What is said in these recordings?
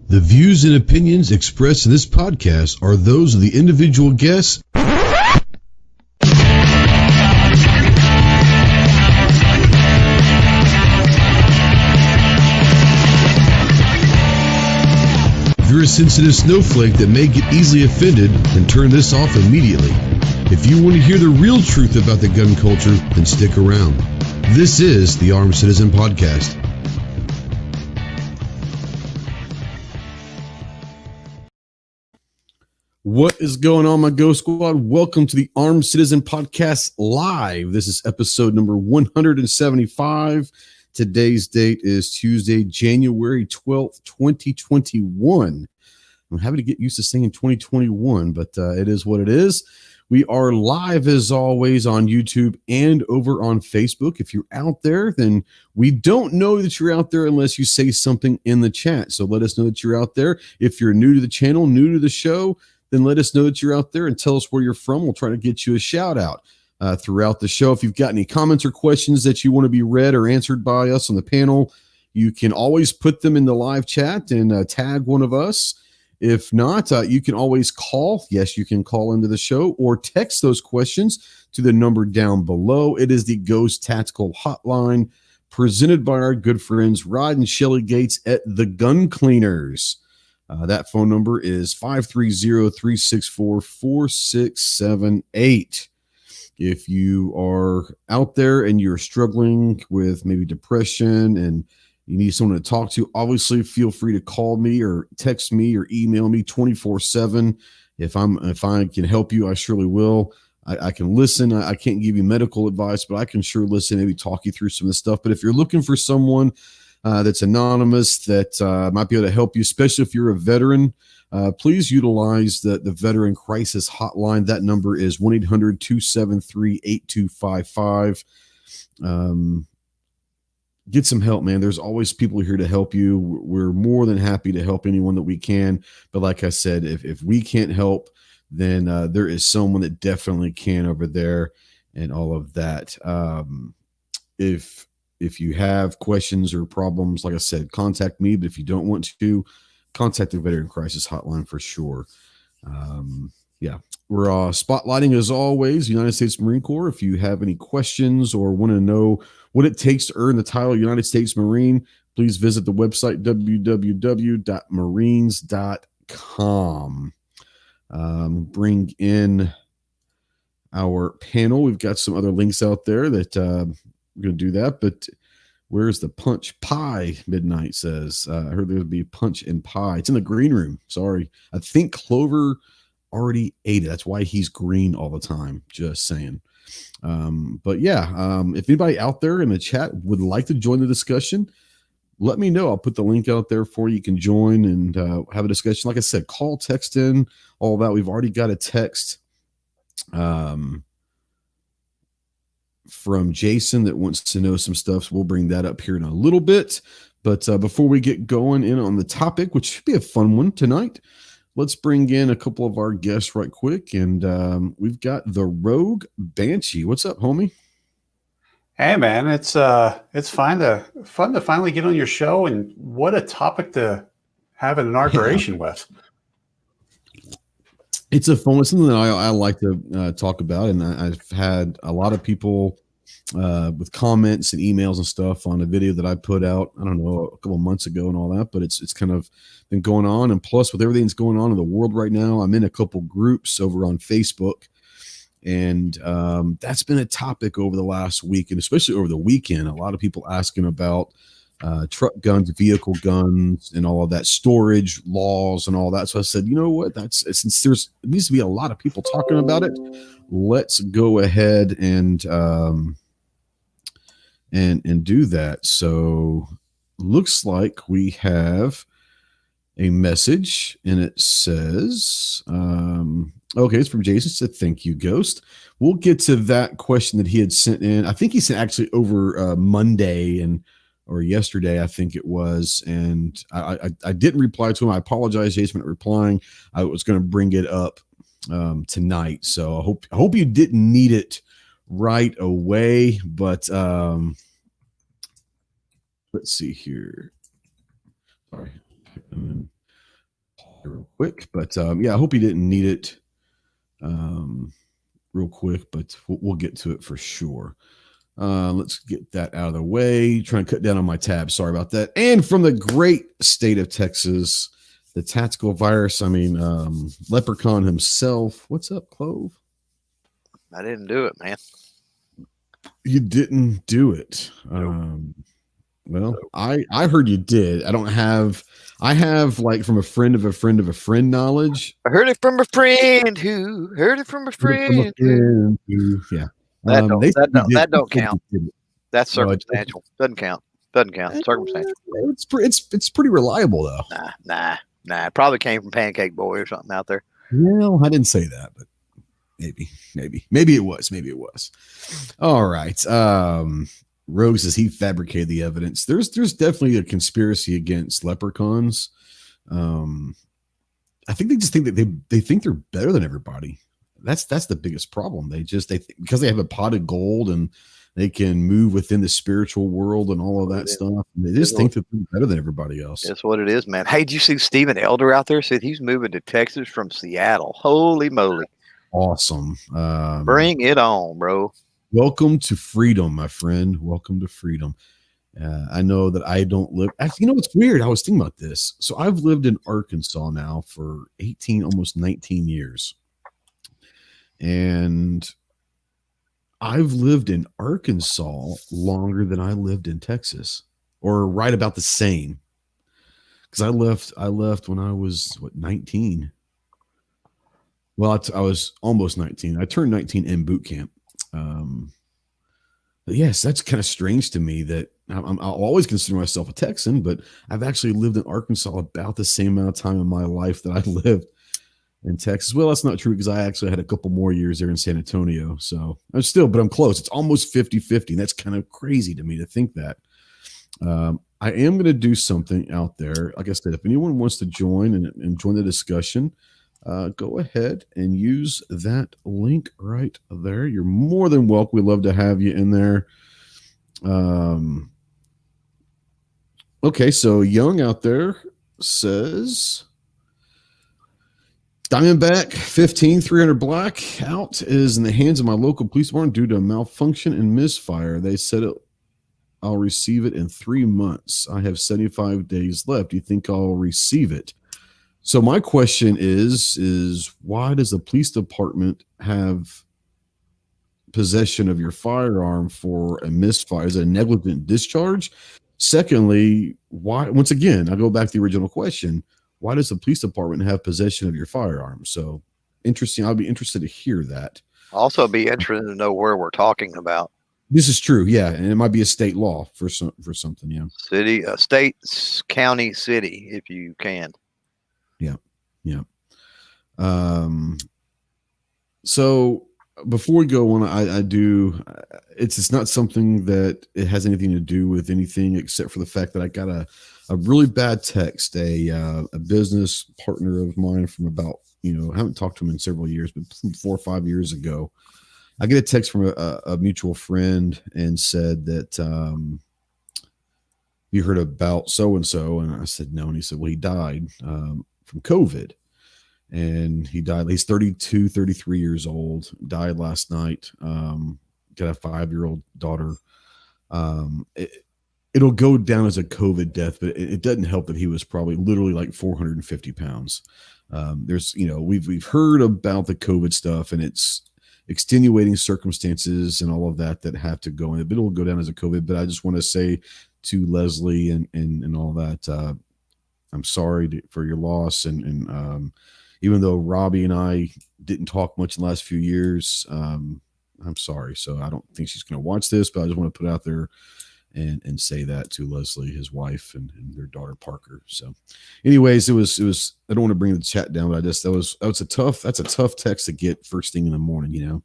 The views and opinions expressed in this podcast are those of the individual guests. If you're a sensitive snowflake that may get easily offended, then turn this off immediately. If you want to hear the real truth about the gun culture, then stick around. This is the Armed Citizen Podcast. What is going on, my Ghost Squad? Welcome to the Armed Citizen Podcast Live. This is episode number 175. Today's date is Tuesday, January 12th, 2021. I'm happy to get used to saying 2021, but it is what it is. We are live, as always, on YouTube and over on Facebook. If you're out there, then we don't know that you're out there unless you say something in the chat. So let us know that you're out there. If you're new to the channel, new to the show, then let us know that you're out there and tell us where you're from. We'll try to get you a shout out throughout the show. If you've got any comments or questions that you want to be read or answered by us on the panel, you can always put them in the live chat and tag one of us. If not, you can always call. Yes, you can call into the show or text those questions to the number down below. It is the Ghost Tactical Hotline presented by our good friends Rod and Shelly Gates at the Gun Cleaners. That phone number is 530-364-4678. If you are out there and you're struggling with maybe depression and you need someone to talk to, obviously feel free to call me or text me or email me 24/7. If I can help you, I surely will. I can listen. I can't give you medical advice, but I can sure listen, maybe talk you through some of the stuff. But if you're looking for someone that's anonymous that might be able to help you, especially if you're a veteran, please utilize the Veteran Crisis Hotline. That number is 1-800-273-8255. Get some help, man. There's always people here to help you. We're more than happy to help anyone that we can. But like I said, if we can't help, then there is someone that definitely can over there and all of that. If you have questions or problems, like I said, contact me. But if you don't want to, contact the Veteran Crisis Hotline for sure. We're spotlighting, as always, United States Marine Corps. If you have any questions or want to know what it takes to earn the title United States Marine, please visit the website www.marines.com. Bring in our panel. We've got some other links out there that we're going to do that, but where's the punch pie? Midnight says, I heard there would be punch and pie. It's in the green room. Sorry. I think Clover already ate it. That's why he's green all the time. Just saying. If anybody out there in the chat would like to join the discussion, let me know. I'll put the link out there for you. You can join and have a discussion. Like I said, call, text in, all that. We've already got a text from Jason that wants to know some stuff. So we'll bring that up here in a little bit. But before we get going in on the topic, which should be a fun one tonight, let's bring in a couple of our guests right quick. And we've got the Rogue Banshee. What's up, homie? Hey, man, it's fun to finally get on your show, and what a topic to have an inauguration with. It's a fun, it's something that I like to talk about, and I've had a lot of people with comments and emails and stuff on a video that I put out, I don't know, a couple of months ago and all that, but it's kind of been going on. And plus, with everything that's going on in the world right now, I'm in a couple groups over on Facebook, and that's been a topic over the last week, and especially over the weekend. A lot of people asking about truck guns, vehicle guns, and all of that, storage laws and all that. So I said, you know what? Since it needs to be a lot of people talking about it, let's go ahead and do that. So looks like we have a message, and it says, okay, it's from Jason. It said, thank you, Ghost. We'll get to that question that he had sent in. I think he sent actually over Monday or yesterday, I think it was. And I didn't reply to him. I apologize, Jason, for not replying. I was going to bring it up tonight. So I hope you didn't need it right away, but let's see here. Sorry. quick, but yeah, I hope he didn't need it real quick, but we'll get to it for sure. Let's get that out of the way. Trying to cut down on my tab. Sorry about that. And from the great state of Texas, the tactical virus, Leprechaun himself. What's up, Clove? I didn't do it, man. You didn't do it. Nope. Well, I heard you did. I have like from a friend of a friend of a friend knowledge. I heard it from a friend who heard it from a friend who. Yeah. That don't count. That's circumstantial. Doesn't count. Circumstantial. It's pretty reliable though. Nah. It probably came from Pancake Boy or something out there. Well, I didn't say that, but maybe it was. All right. Rogue says he fabricated the evidence. There's definitely a conspiracy against leprechauns. I think they just think that they think they're better than everybody. That's the biggest problem. Because they have a pot of gold and they can move within the spiritual world and all of that stuff. They just think that they're better than everybody else. That's what it is, man. Hey, did you see Stephen Elder out there? Said he's moving to Texas from Seattle. Holy moly. Awesome. Bring it on, bro. Welcome to freedom, my friend. Welcome to freedom. I know that I don't live. Actually, what's weird? I was thinking about this. So I've lived in Arkansas now for 18, almost 19 years. And I've lived in Arkansas longer than I lived in Texas, or right about the same. Because I left when I was 19. Well, I was almost 19. I turned 19 in boot camp. But yes, that's kind of strange to me that I'll always consider myself a Texan, but I've actually lived in Arkansas about the same amount of time in my life that I lived in Texas. Well, that's not true because I actually had a couple more years there in San Antonio. So but I'm close. It's almost 50-50. That's kind of crazy to me to think that. I am going to do something out there. Like I said, if anyone wants to join and join the discussion, go ahead and use that link right there. You're more than welcome. We'd love to have you in there. Okay, so Young out there says Diamondback 15-300 black out is in the hands of my local police department due to a malfunction and misfire. They said I'll receive it in 3 months. I have 75 days left. Do you think I'll receive it? So my question is why does the police department have possession of your firearm for a misfire? Is it a negligent discharge? Secondly, why? Once again, I go back to the original question. Why does the police department have possession of your firearm? So interesting. I'll be interested to hear that. Also be interested to know where we're talking about. This is true. Yeah. And it might be a state law for something. Yeah. City, state, county, city, if you can. Yeah. Yeah. So before we go on, I do, it's not something that it has anything to do with anything except for the fact that I got a really bad text, a business partner of mine from about, I haven't talked to him in several years, but 4 or 5 years ago, I get a text from a mutual friend and said that, you heard about so-and-so. And I said, no. And he said, well, he died, from COVID. And he died. He's 32, 33 years old. Died last night. Got a 5-year-old daughter. It'll go down as a COVID death, but it doesn't help that he was probably literally like 450 pounds. There's, we've heard about the COVID stuff, and it's extenuating circumstances and all of that have to go in. It'll go down as a COVID. But I just want to say to Leslie and all that, I'm sorry for your loss, and even though Robbie and I didn't talk much in the last few years, I'm sorry. So I don't think she's going to watch this, but I just want to put out there and say that to Leslie, his wife, and their daughter Parker. So, anyways, it was. I don't want to bring the chat down, but that's a tough text to get first thing in the morning,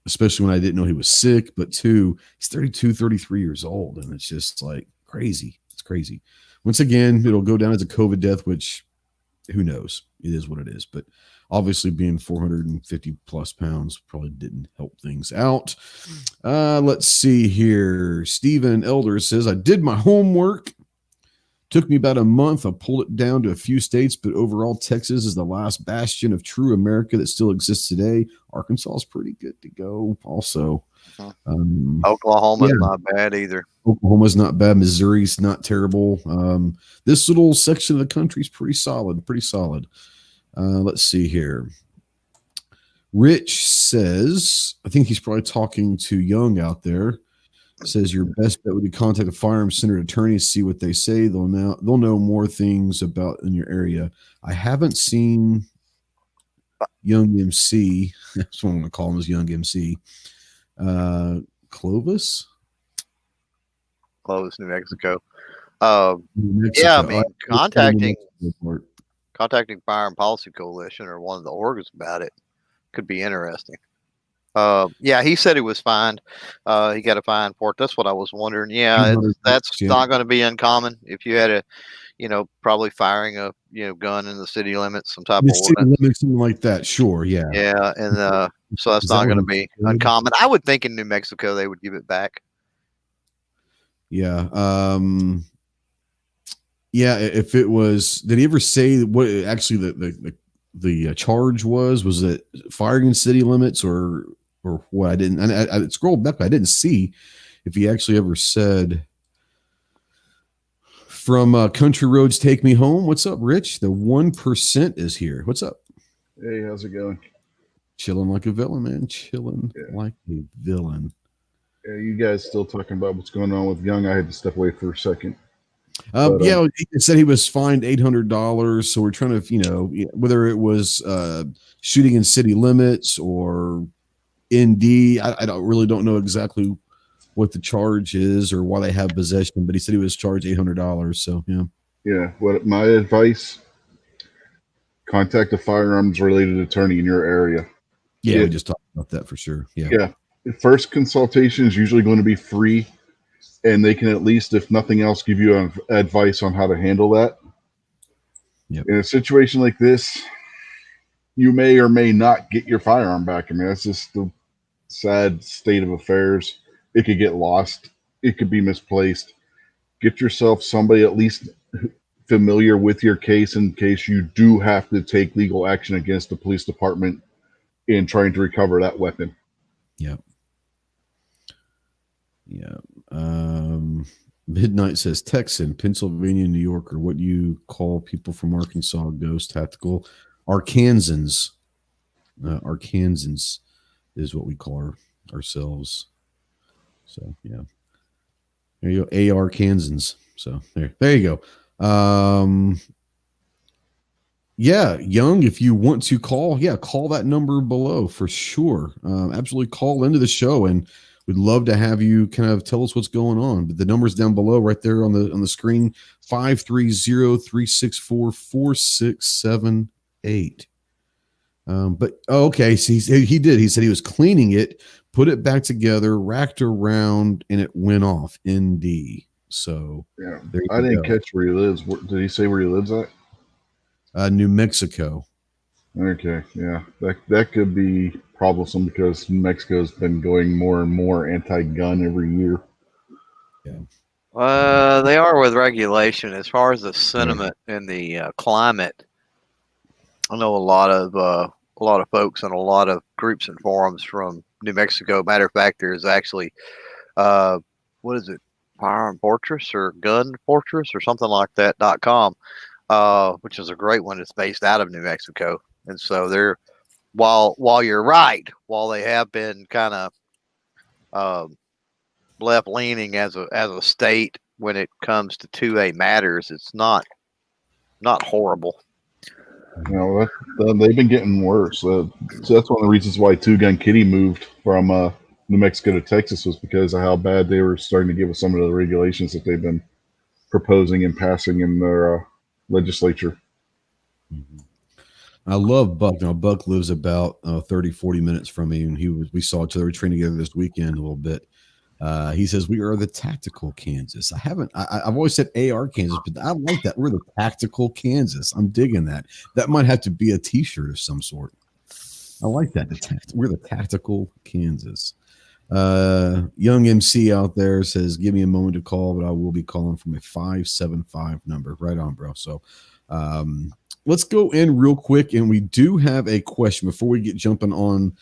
especially when I didn't know he was sick. But two, he's 32, 33 years old, and it's just like crazy. It's crazy. Once again, it'll go down as a COVID death, which who knows? It is what it is. But obviously being 450 plus pounds probably didn't help things out. Let's see here. Stephen Elder says, I did my homework Took me about a month. I pulled it down to a few states, but overall, Texas is the last bastion of true America that still exists today. Arkansas is pretty good to go also. Oklahoma's not bad either. Oklahoma's not bad. Missouri's not terrible. This little section of the country is pretty solid. Let's see here. Rich says, I think he's probably talking to Young out there. Says your best bet would be contact a firearms-centered attorney, see what they say. They'll know more things about in your area. I haven't seen Young MC. That's what I'm going to call him, as Young MC. Clovis, New Mexico. New Mexico. Yeah, I mean, contacting Firearm Policy Coalition or one of the organs about it could be interesting. Yeah, he said he was fined. He got a fine for it. That's what I was wondering. Yeah, that's not going to be uncommon if you had a, probably firing a, gun in the city limits, some type of ordinance. Something like that. Sure. Yeah. Yeah. And so that's not going to be uncommon. I would think in New Mexico, they would give it back. Yeah. Yeah. If it was, did he ever say what actually the charge was? Was it firing in city limits or what? I didn't. I scrolled back. I didn't see if he actually ever said. From Country Roads, Take Me Home. What's up, Rich? The 1% is here. What's up? Hey, how's it going? Chilling like a villain, man. Like a villain. Yeah, you guys still talking about what's going on with Young? I had to step away for a second. Yeah, he said he was fined $800. So we're trying to, whether it was shooting in city limits or ND. I don't know exactly what the charge is or why they have possession, but he said he was charged $800. So yeah. What my advice? Contact a firearms related attorney in your area. Yeah, we just talked about that for sure. Yeah. The first consultation is usually going to be free, and they can at least, if nothing else, give you advice on how to handle that. Yep. In a situation like this, you may or may not get your firearm back. I mean, that's just the sad state of affairs. It could get lost. It could be misplaced. Get yourself somebody at least familiar with your case in case you do have to take legal action against the police department in trying to recover that weapon. Yep. Midnight says Texan, Pennsylvania, New York, or what you call people from Arkansas, Ghost Tactical. Arkansans. Arkansans is what we call ourselves. So yeah, there you go. AR Kansans. So there you go. Yeah, Young, if you want to call, call that number below for sure. Absolutely call into the show, and we'd love to have you kind of tell us what's going on. But the number's down below right there on the screen, 530-364-4678. Okay, so he did. He said he was cleaning it, put it back together, racked around, and it went off. ND. So yeah, I didn't catch where he lives. Did he say where he lives at? New Mexico. Okay, yeah, that could be troublesome because New Mexico's been going more and more anti-gun every year. Yeah. They are with regulation. As far as the sentiment and the climate, I know a lot of folks and a lot of groups and forums from New Mexico. Matter of fact, there's actually, what is it, Firearm Fortress or Gun Fortress or something like that.com, which is a great one. It's based out of New Mexico. And so they're, while you're right, while they have been kind of left leaning as a state when it comes to 2A matters, it's not horrible. You know, they've been getting worse. So that's one of the reasons why Two Gun Kitty moved from New Mexico to Texas, was because of how bad they were starting to give us some of the regulations that they've been proposing and passing in their legislature. Mm-hmm. I love Buck. Now, Buck lives about 30, 40 minutes from me, and we saw each other train together this weekend a little bit. He says, we are the tactical Kansas. I've always said AR Kansas, but I like that. We're the tactical Kansas. I'm digging that. That might have to be a t-shirt of some sort. I like that. We're the tactical Kansas. Young MC out there says, give me a moment to call, but I will be calling from a 575 number. Right on, bro. So let's go in real quick. And we do have a question before we get jumping on,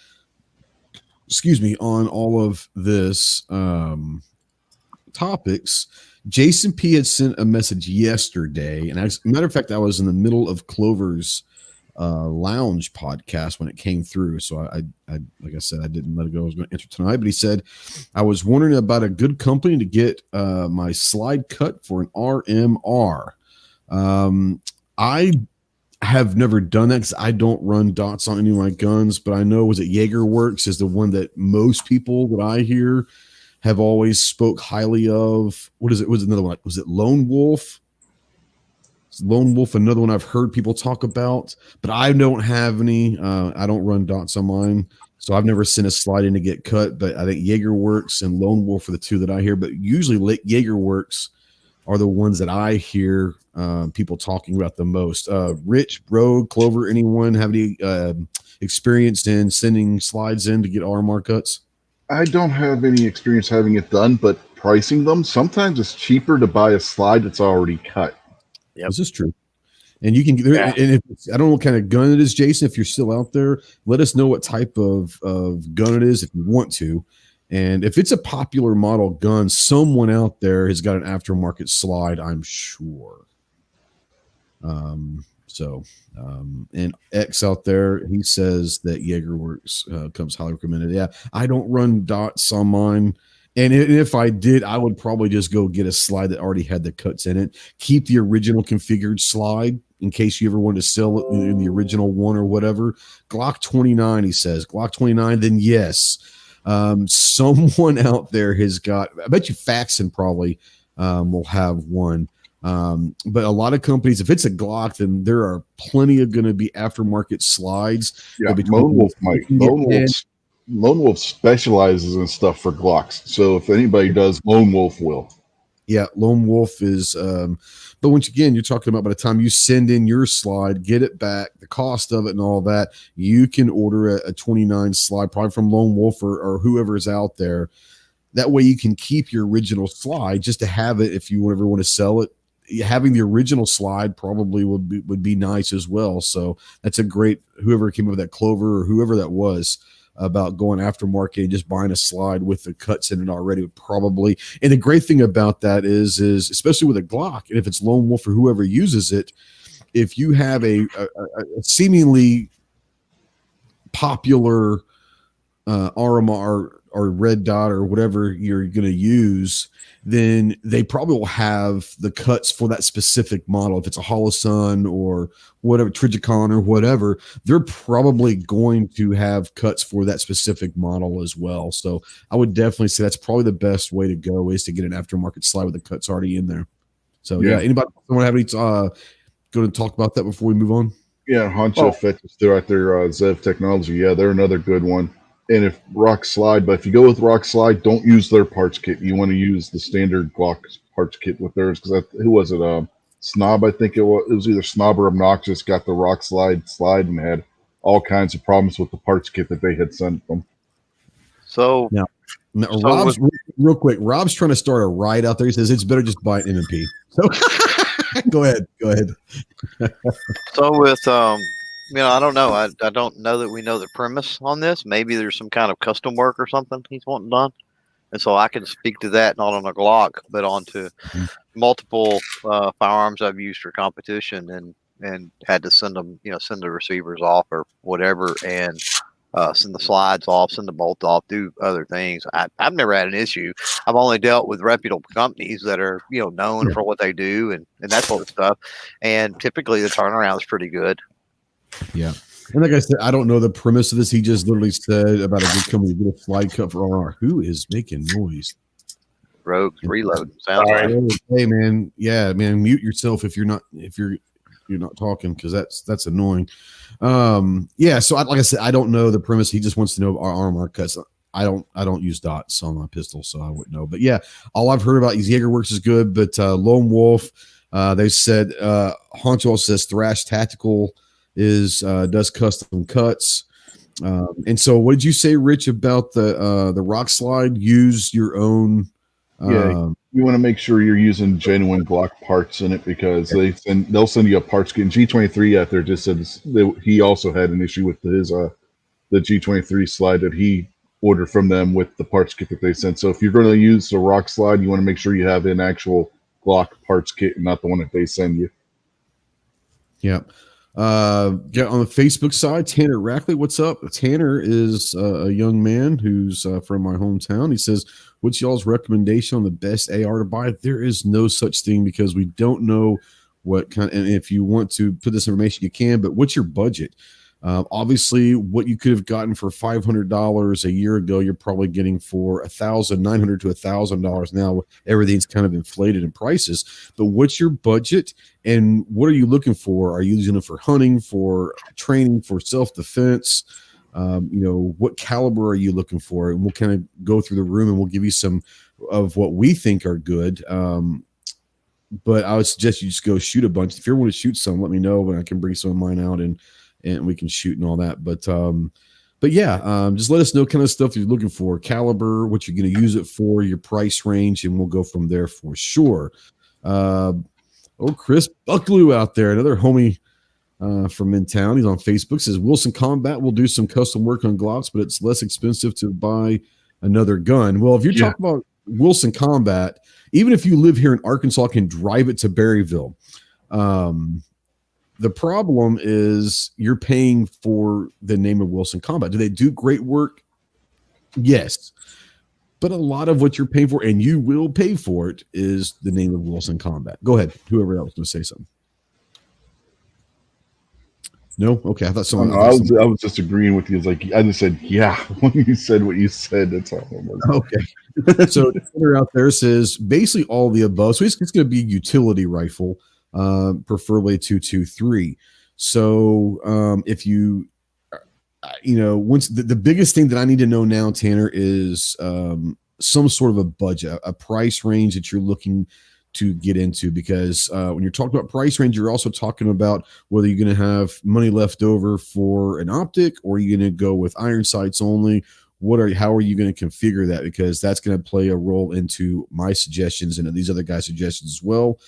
on all of this topics. Jason P had sent a message yesterday. And as a matter of fact, I was in the middle of Clover's lounge podcast when it came through, so I like I said, I didn't let it go. I was going to enter tonight, but he said I was wondering about a good company to get my slide cut for an RMR. I have never done that because I don't run dots on any of my guns, but I know, was it Jaeger Works is the one that most people that I hear have always spoke highly of. What is it? Was another one? Was it Lone Wolf? Lone Wolf, another one I've heard people talk about, but I don't have any. I don't run dots on mine, so I've never sent a slide in to get cut. But I think Jaeger Works and Lone Wolf are the two that I hear. But usually Jaeger Works are the ones that I hear people talking about the most. Rich, Rogue, Clover, anyone have any experience in sending slides in to get RMR cuts? I don't have any experience having it done, but pricing them, sometimes it's cheaper to buy a slide that's already cut. Yep. This is true. And you can get there. And if I don't know what kind of gun it is, Jason, if you're still out there, let us know what type of gun it is if you want to. And if it's a popular model gun, someone out there has got an aftermarket slide, I'm sure. And X out there, he says that Jaeger Works comes highly recommended. Yeah, I don't run dots on mine. And if I did, I would probably just go get a slide that already had the cuts in it. Keep the original configured slide in case you ever want to sell it in the original one or whatever. Glock 29, he says. Glock 29, then yes. Someone out there has got, I bet you Faxon probably will have one. But a lot of companies, if it's a Glock, then there are plenty of going to be aftermarket slides. Yeah, Lone Wolf might. Lone Wolf specializes in stuff for Glocks. So if anybody does, Lone Wolf will. Yeah, Lone Wolf is, but once again, you're talking about by the time you send in your slide, get it back, the cost of it and all that, you can order a 29 slide, probably from Lone Wolf or whoever is out there. That way you can keep your original slide just to have it if you ever want to sell it. Having the original slide probably would be nice as well. So that's a great, whoever came up with that, Clover or whoever that was, about going aftermarket and just buying a slide with the cuts in it already would probably. And the great thing about that is especially with a Glock, and if it's Lone Wolf or whoever uses it, if you have a seemingly popular RMR or red dot or whatever you're going to use, then they probably will have the cuts for that specific model. If it's a Holosun or whatever, Trigicon or whatever, they're probably going to have cuts for that specific model as well. So I would definitely say that's probably the best way to go, is to get an aftermarket slide with the cuts already in there. So yeah, anybody want to have any going to talk about that before we move on? Yeah, Honcho Fetches throughout their Zev Technology. Yeah, they're another good one. And if Rock Slide, but if you go with Rock Slide, don't use their parts kit. You want to use the standard Glock parts kit with theirs, because who was it? Snob, I think it was. It was either Snob or Obnoxious got the Rock Slide and had all kinds of problems with the parts kit that they had sent them. So Rob's real quick. Rob's trying to start a riot out there. He says it's better just buy an M&P. So go ahead. So with I don't know. I don't know that we know the premise on this. Maybe there's some kind of custom work or something he's wanting done. And so I can speak to that, not on a Glock, but onto multiple firearms I've used for competition and had to send them, send the receivers off or whatever, and send the slides off, send the bolt off, do other things. I've never had an issue. I've only dealt with reputable companies that are, known for what they do and that sort of stuff. And typically the turnaround is pretty good. Yeah. And like I said, I don't know the premise of this. He just literally said about a good company to get a slide cut for RR. Who is making noise? Rogue reload. Sounds like. Hey man, mute yourself if you're not talking, because that's annoying. So like I said, I don't know the premise. He just wants to know our RMR cuts. I don't use dots on my pistol, so I wouldn't know. But yeah, all I've heard about is Jaeger Works is good, but Lone Wolf, they said Honcho says Thrash Tactical does custom cuts. And so, what did you say, Rich, about the rock slide? Use your own. You want to make sure you're using genuine Glock parts in it because they'll send you a parts kit. And G23 out there just said he also had an issue with his the G23 slide that he ordered from them with the parts kit that they sent. So if you're going to use the rock slide, you want to make sure you have an actual Glock parts kit and not the one that they send you. Yeah. On the Facebook side, Tanner Rackley, what's up? Tanner is a young man who's from my hometown. He says, what's y'all's recommendation on the best AR to buy? There is no such thing because we don't know what kind. And if you want to put this information, you can, but what's your budget? Obviously, what you could have gotten for $500 a year ago, you're probably getting for $1,900 to $1,000 now. Everything's kind of inflated in prices. But what's your budget, and what are you looking for? Are you using it for hunting, for training, for self-defense? What caliber are you looking for? And we'll kind of go through the room, and we'll give you some of what we think are good. But I would suggest you just go shoot a bunch. If you want to shoot some, let me know, and I can bring some of mine out and we can shoot and all that. But just let us know kind of stuff you're looking for, caliber, what you're going to use it for, your price range, and we'll go from there for sure. Chris Bucklew out there, another homie from in town. He's on Facebook, says Wilson Combat will do some custom work on Glocks, but it's less expensive to buy another gun. Well, if you're talking about Wilson Combat, even if you live here in Arkansas, can drive it to Berryville. The problem is you're paying for the name of Wilson Combat. Do they do great work? Yes. But a lot of what you're paying for, and you will pay for it, is the name of Wilson Combat. Go ahead. Whoever else was going to say something. No? Okay. I thought someone. I was just agreeing with you. It's like, I just said, yeah, when you said what you said, that's all it was. Okay. So the other out there says basically all the above. So it's going to be a utility rifle. Preferably 223. So if you once the biggest thing that I need to know now, Tanner, is some sort of a budget, a price range that you're looking to get into, because when you're talking about price range, you're also talking about whether you're going to have money left over for an optic, or you're going to go with iron sights only. How are you going to configure that? Because that's going to play a role into my suggestions and these other guys' suggestions as well.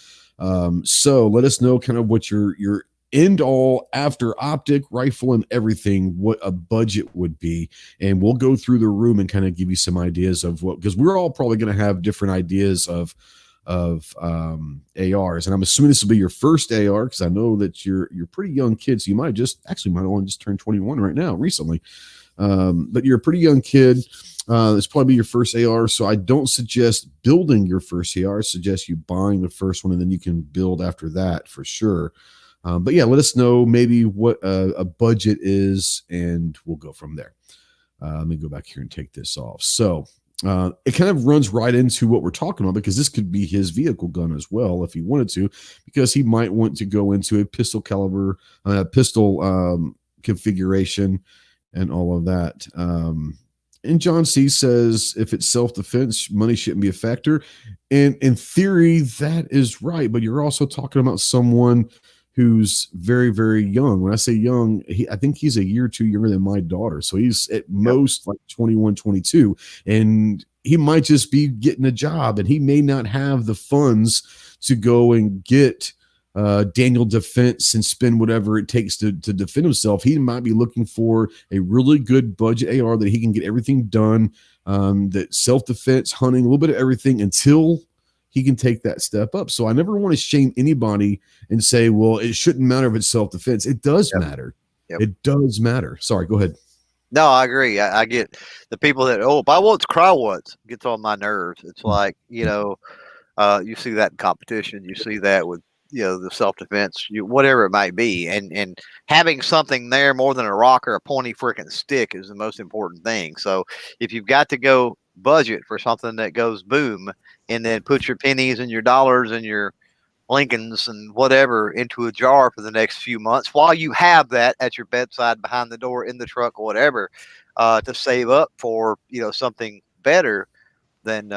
So let us know kind of what your end all after optic rifle and everything, what a budget would be. And we'll go through the room and kind of give you some ideas of because we're all probably going to have different ideas of ARs. And I'm assuming this will be your first AR, because I know that you're pretty young kid. So you might only just turn 21 right now recently. But you're a pretty young kid. This probably be your first AR, so I don't suggest building your first AR. I suggest you buying the first one, and then you can build after that for sure. But yeah, let us know maybe what a budget is, and we'll go from there. Let me go back here and take this off. So it kind of runs right into what we're talking about, because this could be his vehicle gun as well if he wanted to, because he might want to go into a pistol caliber, pistol configuration, and all of that. And John C says, if it's self-defense, money shouldn't be a factor. And in theory, that is right. But you're also talking about someone who's very, very young. When I say young, I think he's a year or two younger than my daughter. So he's at most like 21, 22. And he might just be getting a job, and he may not have the funds to go and get Daniel defense and spend whatever it takes to defend himself. He might be looking for a really good budget AR that he can get everything done, that self-defense, hunting, a little bit of everything, until he can take that step up. So I never want to shame anybody and say, well, it shouldn't matter if it's self-defense. It does matter. It does matter. Sorry, go ahead. No, I agree. I get the people that, buy once, cry once, gets on my nerves. It's like, you see that in competition. You see that with, the self-defense, whatever it might be. And having something there more than a rock or a pointy freaking stick is the most important thing. So if you've got to go budget for something that goes boom, and then put your pennies and your dollars and your Lincolns and whatever into a jar for the next few months, while you have that at your bedside, behind the door, in the truck, or whatever, to save up for, something better, then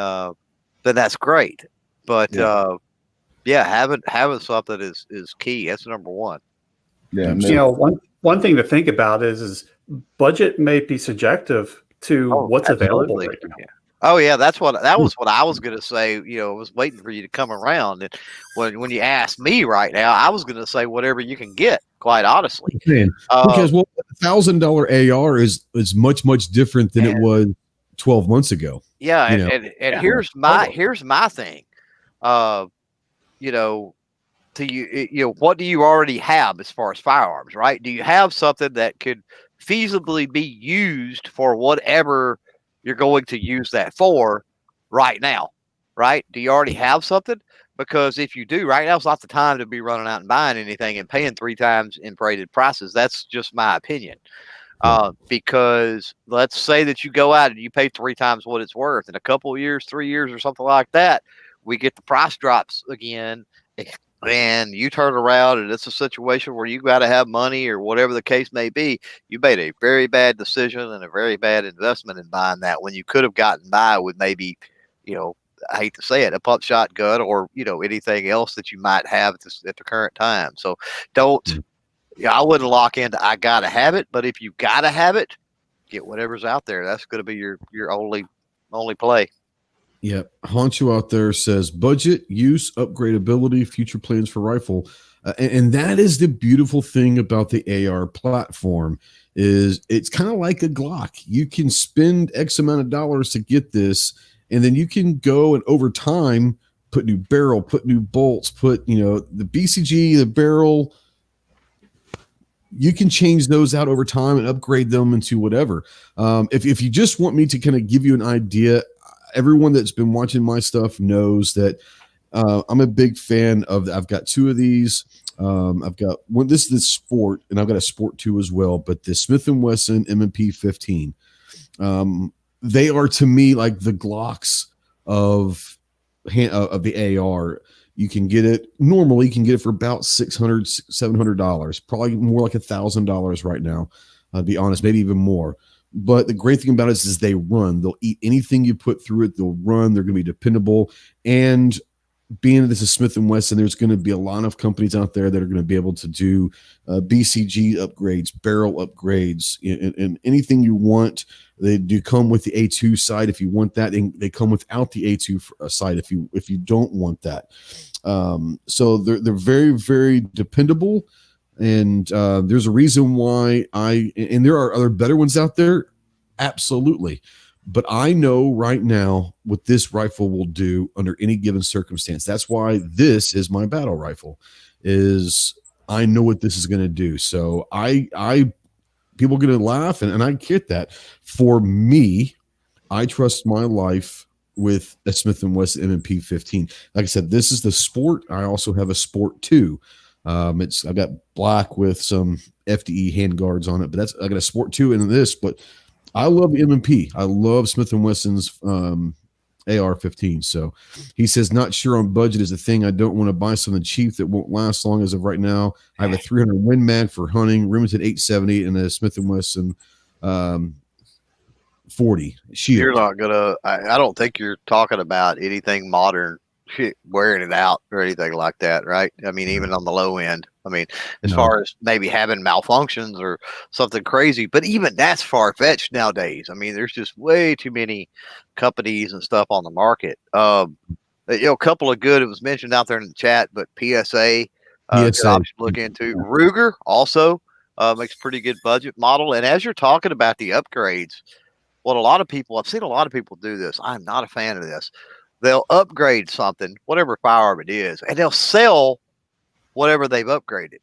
that's great. But having something is key. That's number one. Yeah. One thing to think about is budget may be subjective to what's available right now. Yeah. Oh yeah, that was what I was going to say. I was waiting for you to come around, and when you asked me right now, I was going to say whatever you can get. Quite honestly, because $1,000 AR is much different than it was 12 months ago. Yeah, and here's my thing. What do you already have as far as firearms, right? Do you have something that could feasibly be used for whatever you're going to use that for right now, right? Do you already have something? Because if you do, right now is not the time to be running out and buying anything and paying 3 times inflated prices. That's just my opinion. Because let's say that you go out and you pay 3 times what it's worth in a couple of years, 3 years or something like that, we get the price drops again. And you turn around and it's a situation where you got to have money or whatever the case may be. You made a very bad decision and a very bad investment in buying that when you could have gotten by with maybe, I hate to say it, a pump shotgun or, anything else that you might have at the current time. So I wouldn't lock into, I got to have it, but if you got to have it, get whatever's out there. That's going to be your only play. Yeah, Honcho out there says budget, use, upgradability, future plans for rifle, and that is the beautiful thing about the AR platform. Is it's kind of like a Glock. You can spend X amount of dollars to get this, and then you can go and over time put new barrel, put new bolts, put the BCG, the barrel. You can change those out over time and upgrade them into whatever. If you just want me to kind of give you an idea. Everyone that's been watching my stuff knows that I'm a big fan of. I've got 2 of these. I've got one. This is the Sport, and I've got a Sport 2 as well. But the Smith & Wesson M&P 15, they are to me like the Glocks of the AR. You can get it normally. You can get it for about $600, $700, probably more like $1,000 right now. I'll be honest, maybe even more. But the great thing about it is they run. They'll eat anything you put through it. They'll run. They're going to be dependable. And being that this is Smith & Wesson, there's going to be a lot of companies out there that are going to be able to do BCG upgrades, barrel upgrades, and anything you want. They do come with the A2 side if you want that, and they come without the A2 side if you don't want that. So they're very, very dependable. And there's a reason why and there are other better ones out there. Absolutely. But I know right now what this rifle will do under any given circumstance. That's why this is my battle rifle, is I know what this is going to do. So people are going to laugh and I get that. For me, I trust my life with a Smith & Wesson M&P 15. Like I said, this is the Sport. I also have a Sport 2. I've got black with some FDE handguards on it, but I got a Sport 2 in this. But I love the M&P. I love Smith & Wesson's AR-15. So he says, not sure on budget is a thing. I don't want to buy something cheap that won't last long. As of right now, I have a 300 Win Mag for hunting, Remington 870, and a Smith & Wesson 40 shield. You're not gonna. I don't think you're talking about anything modern, wearing it out or anything like that, right? I mean, even on the low end. I mean, as far as maybe having malfunctions or something crazy, but even that's far-fetched nowadays. I mean, there's just way too many companies and stuff on the market. A couple of good, it was mentioned out there in the chat, but PSA, good option to look into. Ruger also makes pretty good budget model. And as you're talking about the upgrades, I've seen a lot of people do this. I'm not a fan of this. They'll upgrade something, whatever firearm it is, and they'll sell whatever they've upgraded.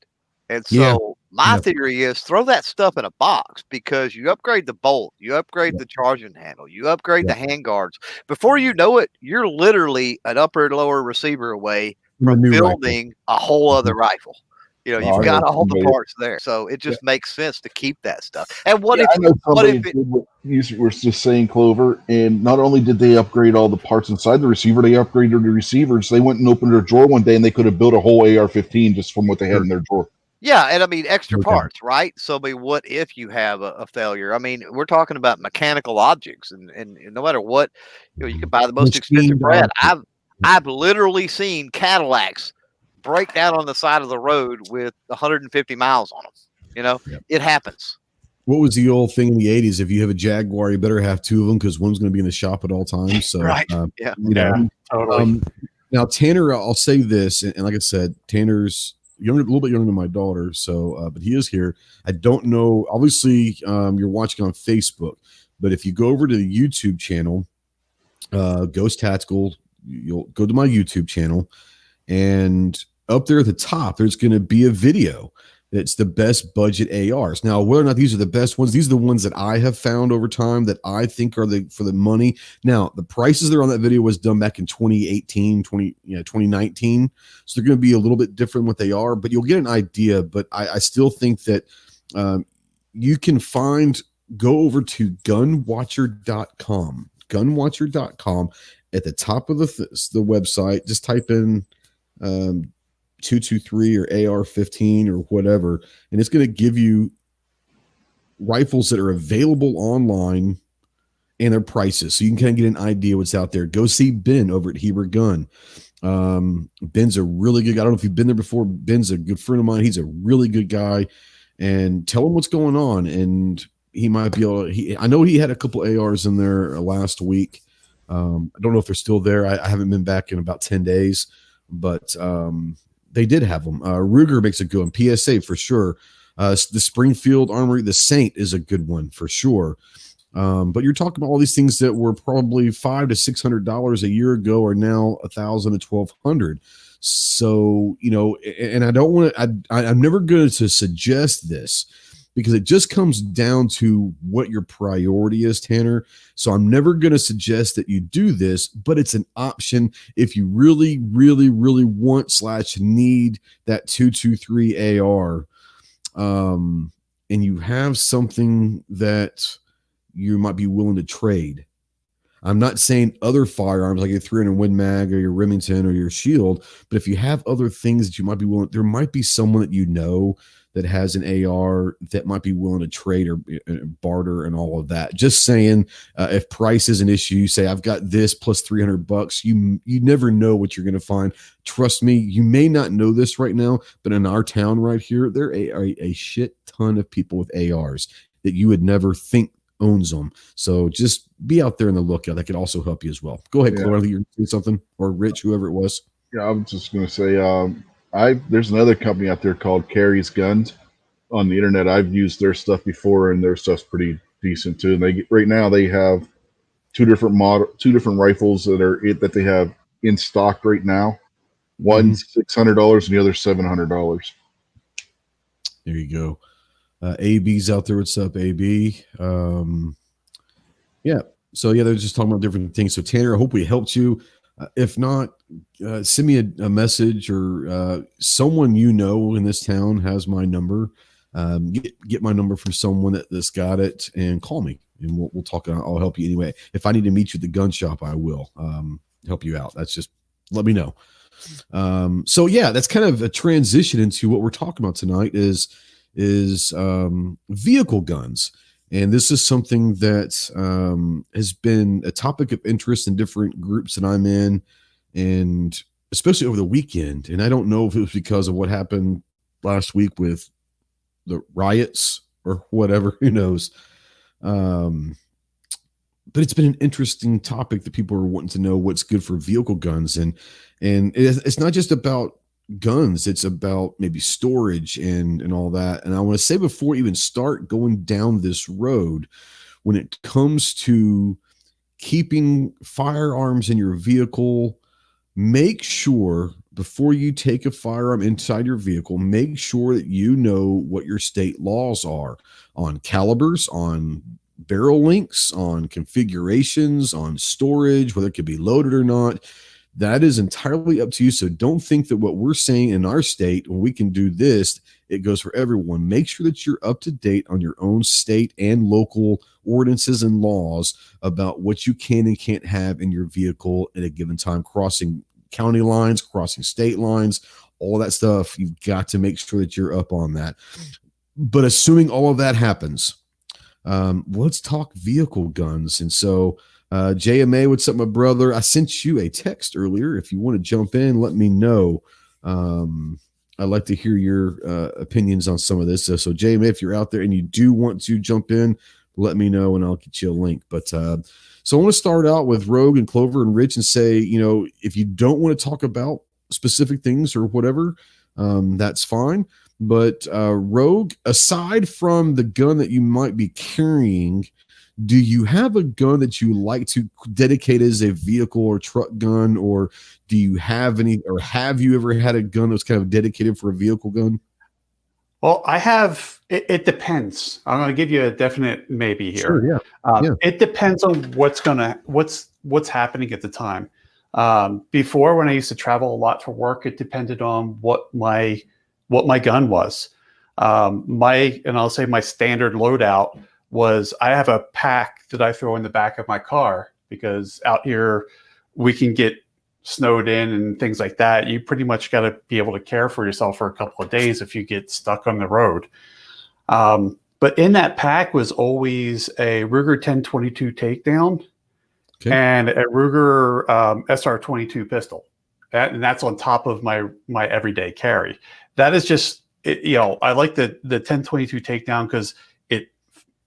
And so my theory is throw that stuff in a box, because you upgrade the bolt, you upgrade the charging handle, you upgrade the hand guards. Before you know it, you're literally an upper and lower receiver away from building a whole other rifle. You've got all the parts there. So it just makes sense to keep that stuff. And what if you were just saying, Clover, and not only did they upgrade all the parts inside the receiver, they upgraded the receivers. They went and opened their drawer one day and they could have built a whole AR-15 just from what they had in their drawer. Yeah, and I mean extra parts, right? So I mean, what if you have a failure? I mean, we're talking about mechanical objects, and no matter what, you can buy the most expensive brand. I've literally seen Cadillacs break down on the side of the road with 150 miles on them. It happens. what was the old thing in the 80s? If you have a Jaguar, you better have two of them because one's going to be in the shop at all times. So, Right. Yeah. you know, Yeah, totally. Now Tanner, I'll say this, and like I said, Tanner's younger, a little bit younger than my daughter. So, but he is here. I don't know. Obviously, you're watching on Facebook, but if you go over to the YouTube channel, Ghost Tactical, you'll go to my YouTube channel, and up there at the top, there's going to be a video that's the best budget ARs. Now, whether or not these are the best ones, these are the ones that I have found over time that I think are for the money. Now, the prices that are on that video was done back in 2019. So they're going to be a little bit different what they are, but you'll get an idea. But I still think that you can go over to gunwatcher.com. Gunwatcher.com. At the top of the website, just type in 223 or AR-15 or whatever, and it's going to give you rifles that are available online and their prices, so you can kind of get an idea what's out there. Go see Ben over at Heber Gun. Ben's a really good guy. I don't know if you've been there before. Ben's a good friend of mine. He's a really good guy, and tell him what's going on, and he might be able to. I know he had a couple ARs in there last week. I don't know if they're still there. I haven't been back in about 10 days, but they did have them. Ruger makes a good one. PSA for sure. The Springfield Armory, the Saint is a good one for sure. But you're talking about all these things that were probably $500 to $600 a year ago are now $1,000 to $1,200. So, you know, and I don't want to, I'm never going to suggest this because it just comes down to what your priority is, Tanner. So I'm never going to suggest that you do this, but it's an option if you really, really, really want / need that 223 AR, and you have something that you might be willing to trade. I'm not saying other firearms like your 300 Win Mag or your Remington or your Shield, but if you have other things that you might be willing, there might be someone that you know that has an AR that might be willing to trade or barter and all of that. Just saying, if price is an issue, you say, I've got this plus $300. You never know what you're going to find. Trust me, you may not know this right now, but in our town right here, there are a shit ton of people with ARs that you would never think owns them. So just be out there in the lookout. That could also help you as well. Go ahead, Chloe. I think you're saying something, or Rich, whoever it was. Yeah, I was just going to say, there's another company out there called Carries Guns on the internet. I've used their stuff before, and their stuff's pretty decent too. And right now they have two different rifles that they have in stock right now. One's $600 and the other $700. There you go. AB's out there. What's up, AB? Yeah. So yeah, they're just talking about different things. So Tanner, I hope we helped you. If not, send me a message, or someone you know in this town has my number. Get my number from someone that's got it, and call me, and we'll talk. I'll help you anyway. If I need to meet you at the gun shop, I will help you out. That's just, let me know. So yeah, that's kind of a transition into what we're talking about tonight is vehicle guns. And this is something that has been a topic of interest in different groups that I'm in, and especially over the weekend. And I don't know if it was because of what happened last week with the riots or whatever, who knows. But it's been an interesting topic that people are wanting to know what's good for vehicle guns. And it's not just about guns, it's about maybe storage and all that. And I want to say, before we even start going down this road, when it comes to keeping firearms in your vehicle, make sure before you take a firearm inside your vehicle, make sure that you know what your state laws are on calibers, on barrel lengths, on configurations, on storage, whether it could be loaded or not. That is entirely up to you. So don't think that what we're saying in our state, when we can do this, it goes for everyone. Make sure that you're up to date on your own state and local ordinances and laws about what you can and can't have in your vehicle at a given time, crossing county lines, crossing state lines, all that stuff. You've got to make sure that you're up on that. But assuming all of that happens, let's talk vehicle guns. And so JMA, what's up, my brother? I sent you a text earlier. If you want to jump in, let me know. I'd like to hear your opinions on some of this. So Jamie, if you're out there and you do want to jump in, let me know and I'll get you a link. But so I want to start out with Rogue and Clover and Rich and say, if you don't want to talk about specific things or whatever, that's fine. But Rogue, aside from the gun that you might be carrying, do you have a gun that you like to dedicate as a vehicle or truck gun, or do you have any, or have you ever had a gun that's kind of dedicated for a vehicle gun? Well, I have. It depends. I'm going to give you a definite maybe here. Sure, yeah. It depends on what's happening at the time. Before, when I used to travel a lot for work, it depended on what my gun was. I'll say my standard loadout was, I have a pack that I throw in the back of my car, because out here we can get snowed in and things like that. You pretty much got to be able to care for yourself for a couple of days if you get stuck on the road. But in that pack was always a Ruger 1022 takedown and a Ruger SR22 pistol. That's on top of my everyday carry. That is just, I like the 1022 takedown because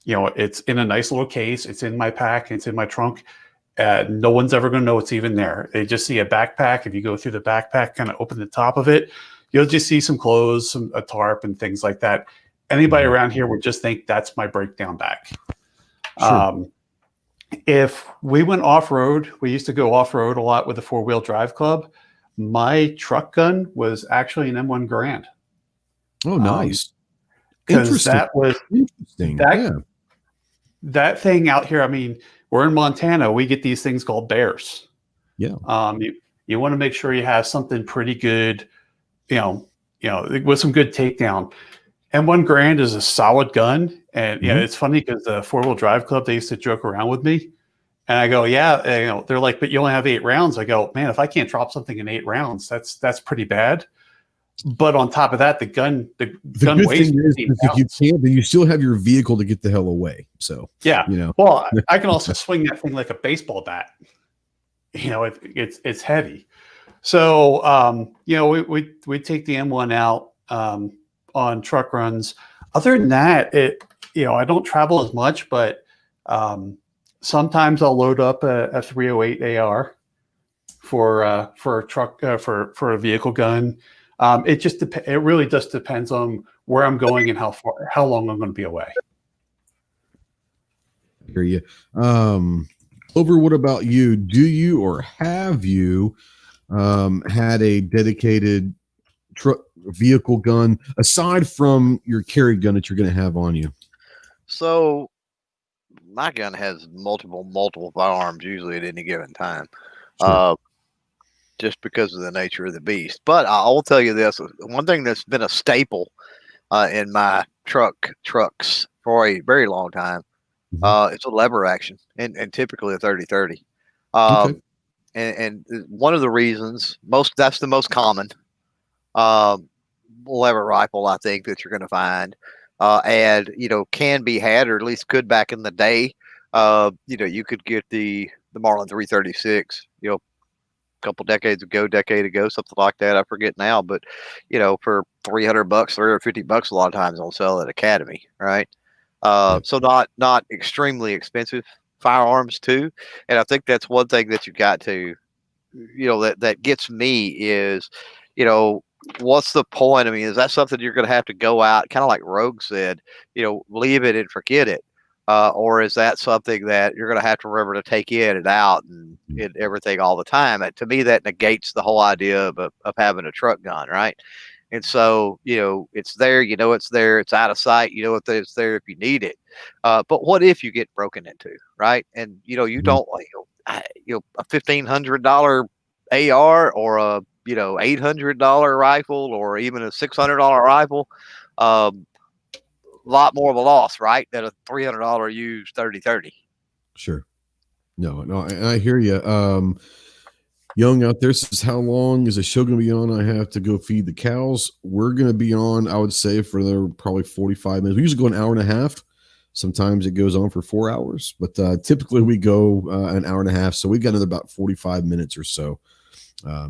it's in a nice little case. It's in my pack. It's in my trunk. No one's ever going to know it's even there. They just see a backpack. If you go through the backpack, kind of open the top of it, you'll just see some clothes, a tarp, and things like that. Anybody around here would just think that's my breakdown bag. Sure. If we went off-road, we used to go off-road a lot with the 4-wheel drive club. My truck gun was actually an M1 Garand. Oh, nice. Because that was interesting. That thing out here, I mean, we're in Montana. We get these things called bears. Yeah. You want to make sure you have something pretty good, with some good takedown. M1 Garand is a solid gun. And it's funny because the 4-wheel drive club, they used to joke around with me. And I go, yeah, they're like, but you only have 8 rounds. I go, man, if I can't drop something in 8 rounds, that's pretty bad. But on top of that, the gun weighs. If you can't, then you still have your vehicle to get the hell away. So yeah, Well, I can also swing that thing like a baseball bat. It's heavy. So we take the M1 out on truck runs. Other than that, I don't travel as much, but sometimes I'll load up a 308 AR for a truck for a vehicle gun. It really just depends on where I'm going and how long I'm going to be away. I hear you. Clover, what about you? Do you or have you had a dedicated truck vehicle gun aside from your carry gun that you're going to have on you? So my gun has multiple firearms usually at any given time. Sure. Just because of the nature of the beast. But I will tell you this, one thing that's been a staple in my trucks for a very long time, it's a lever action and typically a 30-30. Okay. And one of the reasons, that's the most common lever rifle, I think, that you're going to find. And, can be had, or at least could back in the day. You could get the Marlin 336, couple decade ago, something like that. I forget now, but for $300, $350 a lot of times on sale at Academy, right? So not extremely expensive firearms too. And I think that's one thing that you got to, that gets me is, what's the point? I mean, is that something you're going to have to go out, kind of like Rogue said, leave it and forget it? Or is that something that you're going to have to remember to take in and out and everything all the time? To me, that negates the whole idea of having a truck gun, right? And so, it's there, it's there, it's out of sight, it's there if you need it. But what if you get broken into, right? And, you don't, a $1,500 AR or a, $800 rifle or even a $600 rifle, lot more of a loss, right, than a $300 used 30-30. Sure. No, I hear you. Young out there says, how long is the show going to be on? I have to go feed the cows. We're going to be on, I would say, for probably 45 minutes. We usually go an hour and a half. Sometimes it goes on for 4 hours, but typically we go an hour and a half. So we've got another about 45 minutes or so.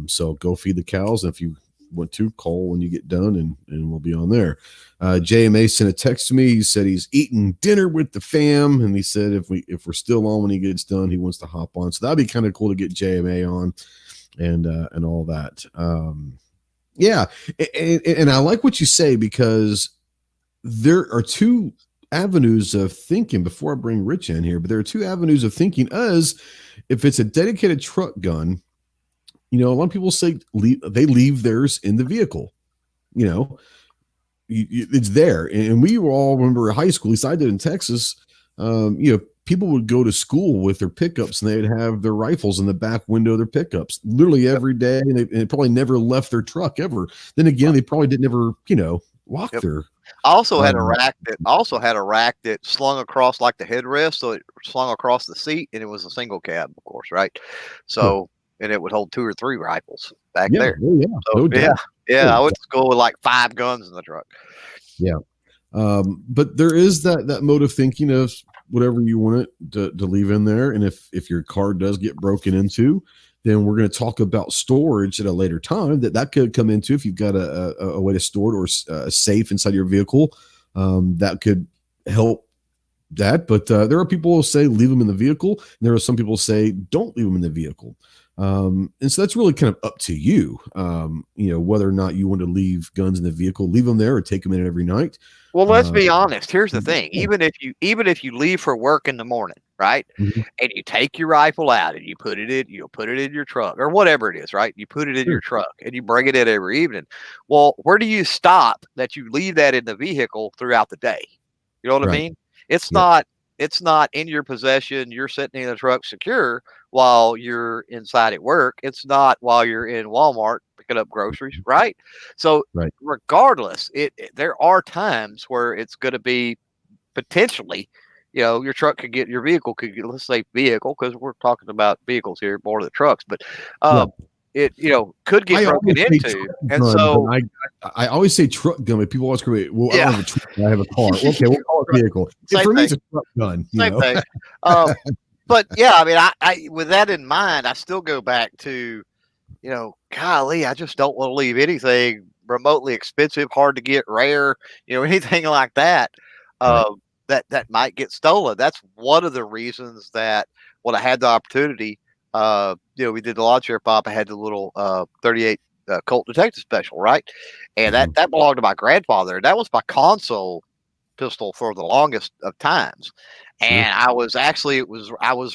So go feed the cows. And if you want to call when you get done, and we'll be on there. JMA sent a text to me. He said he's eating dinner with the fam, and he said if we're still on when he gets done, he wants to hop on. So that'd be kind of cool to get JMA on and all that. Yeah, and I like what you say, because there are two avenues of thinking before I bring Rich in here, but there are two avenues of thinking as if it's a dedicated truck gun. A lot of people say they leave theirs in the vehicle. It's there. And we all remember high school, at least I did in Texas, people would go to school with their pickups and they'd have their rifles in the back window of their pickups literally every day. And they probably never left their truck ever. Then again, they probably didn't ever, lock their. I also had a rack that slung across like the headrest, so it slung across the seat, and it was a single cab, of course, right? So, and it would hold 2 or 3 rifles back there. Oh, yeah, so, no doubt. I went to school with like 5 guns in the truck. Yeah, but there is that mode of thinking of whatever you want it to leave in there, and if your car does get broken into, then we're going to talk about storage at a later time that could come into if you've got a way to store it, or a safe inside your vehicle. That could help that. But there are people who say leave them in the vehicle. And there are some people who say don't leave them in the vehicle. And so that's really kind of up to you, whether or not you want to leave guns in the vehicle, leave them there, or take them in every night. Well, let's be honest. Here's the thing. Even if you leave for work in the morning, right? Mm-hmm. And you take your rifle out and you put it in your truck or whatever it is, right? You put it in your truck and you bring it in every evening. Well, where do you stop that you leave that in the vehicle throughout the day? You know what I mean? It's not in your possession. You're sitting in the truck secure while you're inside at work. It's not while you're in Walmart picking up groceries, right? So regardless, there are times where it's going to be potentially, your vehicle could get, let's say vehicle, because we're talking about vehicles here more than trucks, but it could get broken into. And so I always say truck gun, but people always go, well, I don't have a truck, I have a car. Okay, we'll call it vehicle. For me, it's a truck gun. Same thing. But yeah, I mean, I with that in mind, I still go back to, golly, I just don't want to leave anything remotely expensive, hard to get, rare, anything like that. That might get stolen. That's one of the reasons that when I had the opportunity, we did the lawn chair pop. I had the little 38 Colt Detective Special, right? And that belonged to my grandfather. That was my console pistol for the longest of times. And I was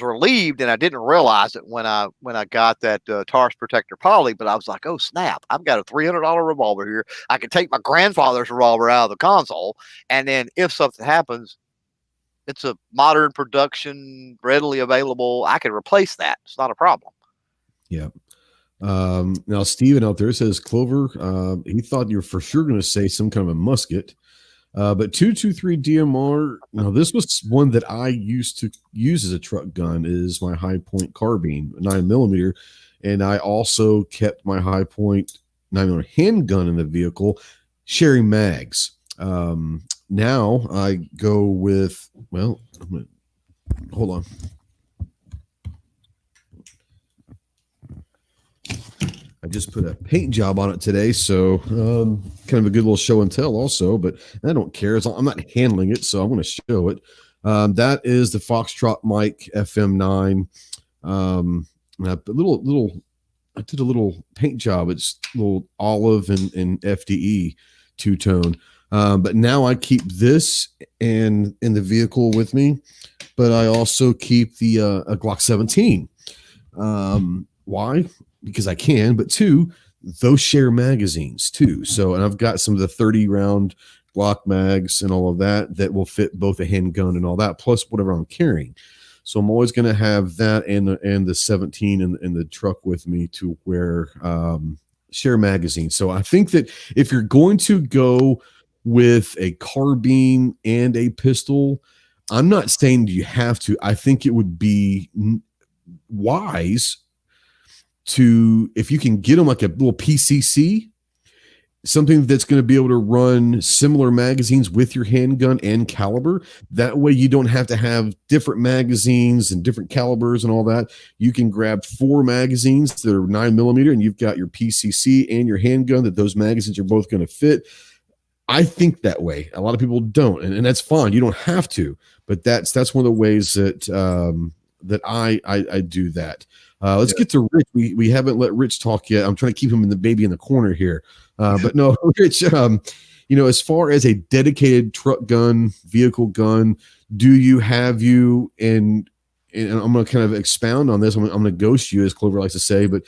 relieved, and I didn't realize it when I got that Taurus Protector Poly, but I was like, oh snap, I've got a $300 revolver here. I can take my grandfather's revolver out of the console, and then if something happens, it's a modern production, readily available. I can replace that. It's not a problem. Yeah. Now Steven out there says Clover, he thought you were for sure going to say some kind of a musket. But 223 DMR. Now, this was one that I used to use as a truck gun. Is my High Point carbine, 9mm, and I also kept my High Point 9mm handgun in the vehicle, sharing mags. Now I go with hold on. I just put a paint job on it today, so kind of a good little show and tell also, but I don't care. I'm not handling it, so I'm going to show it. That is the Foxtrot Mike FM9. I did a little paint job. It's a little olive and FDE two-tone. But now I keep this in the vehicle with me, but I also keep the a Glock 17. Why? Because I can, but 2, those share magazines too. So, and I've got some of the 30 round Glock mags and all of that will fit both a handgun and all that, plus whatever I'm carrying. So I'm always going to have that and the 17 in the truck with me to where share magazines. So I think that if you're going to go with a carbine and a pistol, I'm not saying you have to. I think it would be wise to, if you can get them like a little PCC something that's going to be able to run similar magazines with your handgun and caliber. That way you don't have to have different magazines and different calibers and all that. You can grab 4 magazines that are 9mm, and you've got your PCC and your handgun that those magazines are both going to fit. I think that way. A lot of people don't, and that's fine. You don't have to, but that's one of the ways that that I do that. Let's get to Rich. We haven't let Rich talk yet. I'm trying to keep him in the corner here. But no, Rich, as far as a dedicated truck gun, vehicle gun, do you have and I'm going to kind of expound on this. I'm going to ghost you, as Clover likes to say, but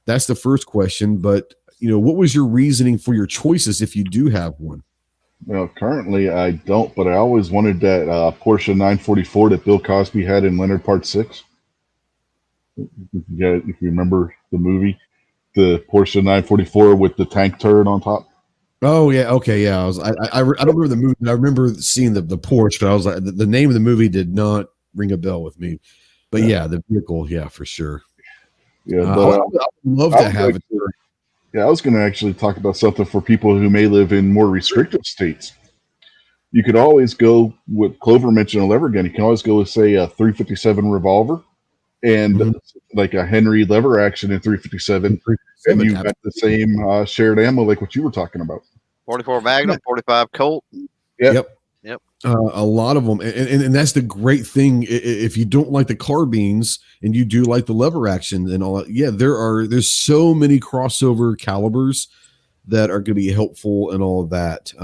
that's the first question. But, what was your reasoning for your choices if you do have one? Well, currently I don't, but I always wanted that Porsche 944 that Bill Cosby had in Leonard Part 6. Yeah, if you remember the movie, the Porsche 944 with the tank turret on top. Oh yeah, okay, yeah. I don't remember the movie. I remember seeing the Porsche, but I was like, the name of the movie did not ring a bell with me. But yeah, the vehicle, yeah, for sure. Yeah, I would love to have it. Yeah, I was going to actually talk about something for people who may live in more restrictive states. You could always go with Clover mentioned a lever gun. You can always go with, say, a 357 revolver and like a Henry lever action in 357, and you've got the same shared ammo like what you were talking about. 44 Magnum, 45 Colt. Yep. A lot of them, and that's the great thing. If you don't like the carbines and you do like the lever action and all that, yeah, there's so many crossover calibers that are going to be helpful and all of that.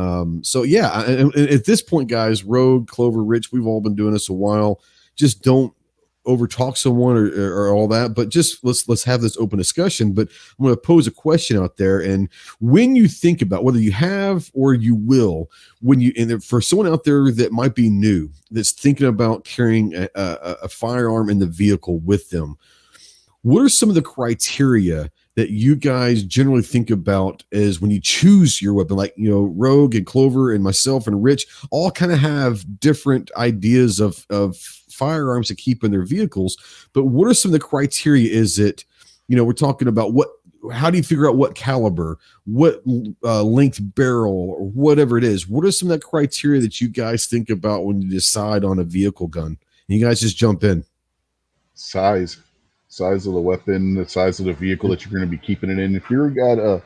So yeah, and at this point, guys, Rogue, Clover, Rich, we've all been doing this a while. Just don't overtalk someone or all that, but just let's have this open discussion. But I'm going to pose a question out there, and when you think about whether you have or you will, and for someone out there that might be new, that's thinking about carrying a firearm in the vehicle with them, what are some of the criteria that you guys generally think about as when you choose your weapon? Like, Rogue and Clover and myself and Rich all kind of have different ideas of firearms to keep in their vehicles. But what are some of the criteria? Is it, we're talking about how do you figure out what caliber, what length barrel, or whatever it is? What are some of the criteria that you guys think about when you decide on a vehicle gun? You guys just jump in. Size of the weapon, the size of the vehicle that you're going to be keeping it in. If you've got a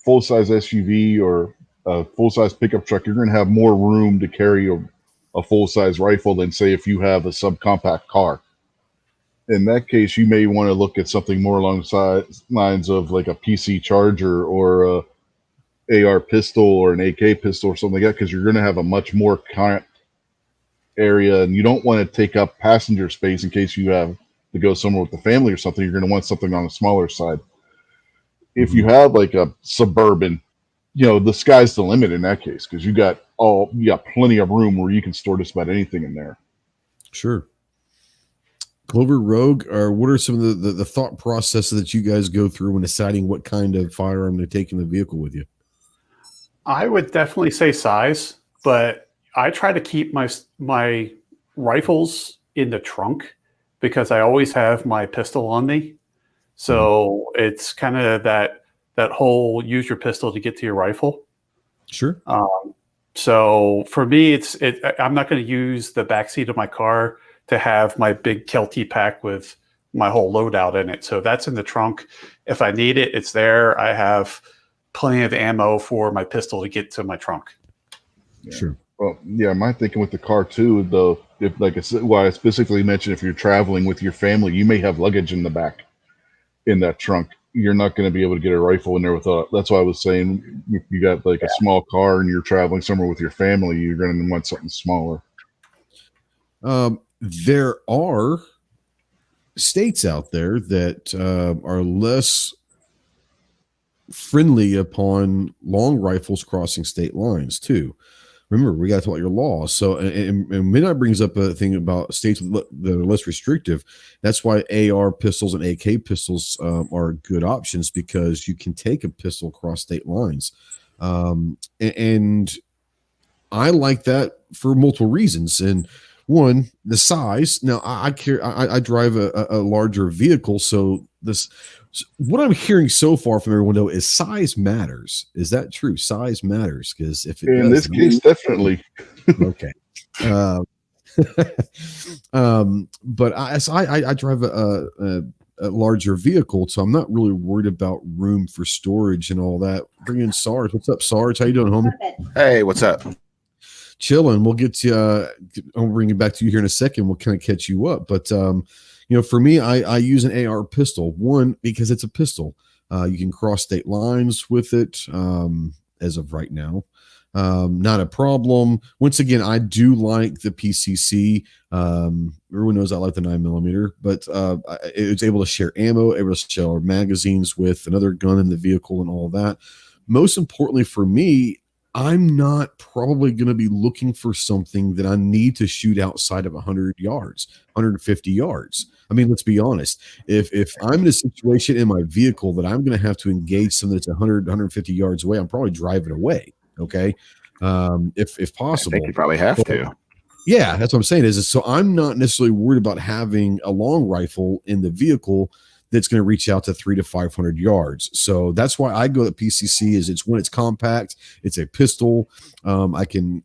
full-size SUV or a full-size pickup truck, you're going to have more room to carry a full-size rifle than, say, if you have a subcompact car. In that case, you may want to look at something more along the lines of like a PC Charger or a AR pistol or an AK pistol or something like that, because you're going to have a much more compact area, and you don't want to take up passenger space in case you have to go somewhere with the family or something. You're going to want something on the smaller side. If you have like a Suburban, the sky's the limit in that case, because you got plenty of room where you can store just about anything in there. Sure. Clover, Rogue, or what are some of the thought processes that you guys go through when deciding what kind of firearm to take in the vehicle with you? I would definitely say size, but I try to keep my rifles in the trunk because I always have my pistol on me. So it's kind of that whole use your pistol to get to your rifle. Sure. So for me, I'm not going to use the backseat of my car to have my big Kelty pack with my whole loadout in it. So that's in the trunk. If I need it, it's there. I have plenty of ammo for my pistol to get to my trunk. Yeah. Sure. Well, yeah, my thinking with the car too, though, if like I specifically mentioned, if you're traveling with your family, you may have luggage in the back in that trunk. You're not going to be able to get a rifle in there without. That's why I was saying, if you got like a small car and you're traveling somewhere with your family, you're going to want something smaller. There are states out there that are less friendly upon long rifles crossing state lines too. Remember, we got to talk about your laws. So, and Midnight brings up a thing about states that are less restrictive. That's why AR pistols and AK pistols are good options, because you can take a pistol across state lines. And I like that for multiple reasons. And one, the size. Now, I drive a larger vehicle, so So what I'm hearing so far from everyone though is size matters. Is that true? Size matters, because if it In does, this case, definitely. okay. But I drive a larger vehicle, so I'm not really worried about room for storage and all that. Bring in Sarge. What's up, Sarge? How you doing, homie? Hey, what's up? Chilling. We'll get you. I'll bring it back to you here in a second. We'll kind of catch you up. But for me, I use an AR pistol. One, because it's a pistol. You can cross state lines with it. As of right now, not a problem. Once again, I do like the PCC. Everyone knows I like the 9mm, but it's able to share ammo, able to share magazines with another gun in the vehicle and all that. Most importantly for me, I'm not probably going to be looking for something that I need to shoot outside of 100 yards, 150 yards. I mean, let's be honest. If I'm in a situation in my vehicle that I'm going to have to engage something that's 100, 150 yards away, I'm probably driving away. Okay. If possible. I think you probably have to. Yeah, that's what I'm saying is so I'm not necessarily worried about having a long rifle in the vehicle that's going to reach out to 300 to 500 yards. So that's why I go to PCC. Is it's when it's compact, it's a pistol. I can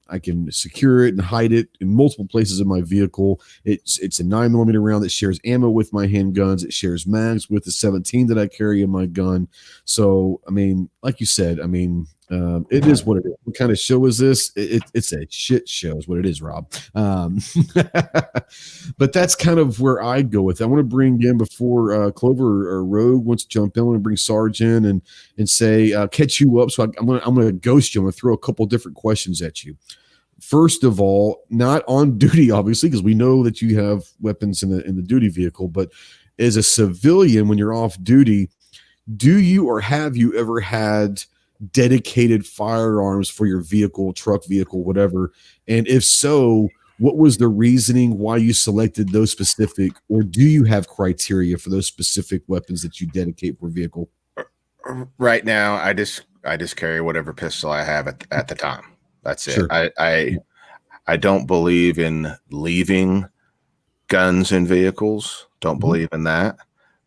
secure it and hide it in multiple places in my vehicle. It's a 9mm round that shares ammo with my handguns. It shares mags with the 17 that I carry in my gun. So I mean, like you said, I mean, it is what it is. What kind of show is this? It's a shit show is what it is, Rob. But that's kind of where I go with it. I want to bring in before Clover or Rogue wants to jump in. I want to bring Sarge in and say catch you up. So I'm gonna ghost you. I'm gonna throw a couple different questions at you. First of all, not on duty, obviously, because we know that you have weapons in the duty vehicle. But as a civilian, when you're off duty, do you or have you ever had dedicated firearms for your vehicle, truck, vehicle, whatever? And if so, what was the reasoning why you selected those specific, or do you have criteria for those specific weapons that you dedicate per vehicle? Right now, I just carry whatever pistol I have at the time. That's it. Sure. I don't believe in leaving guns in vehicles. Don't believe in that.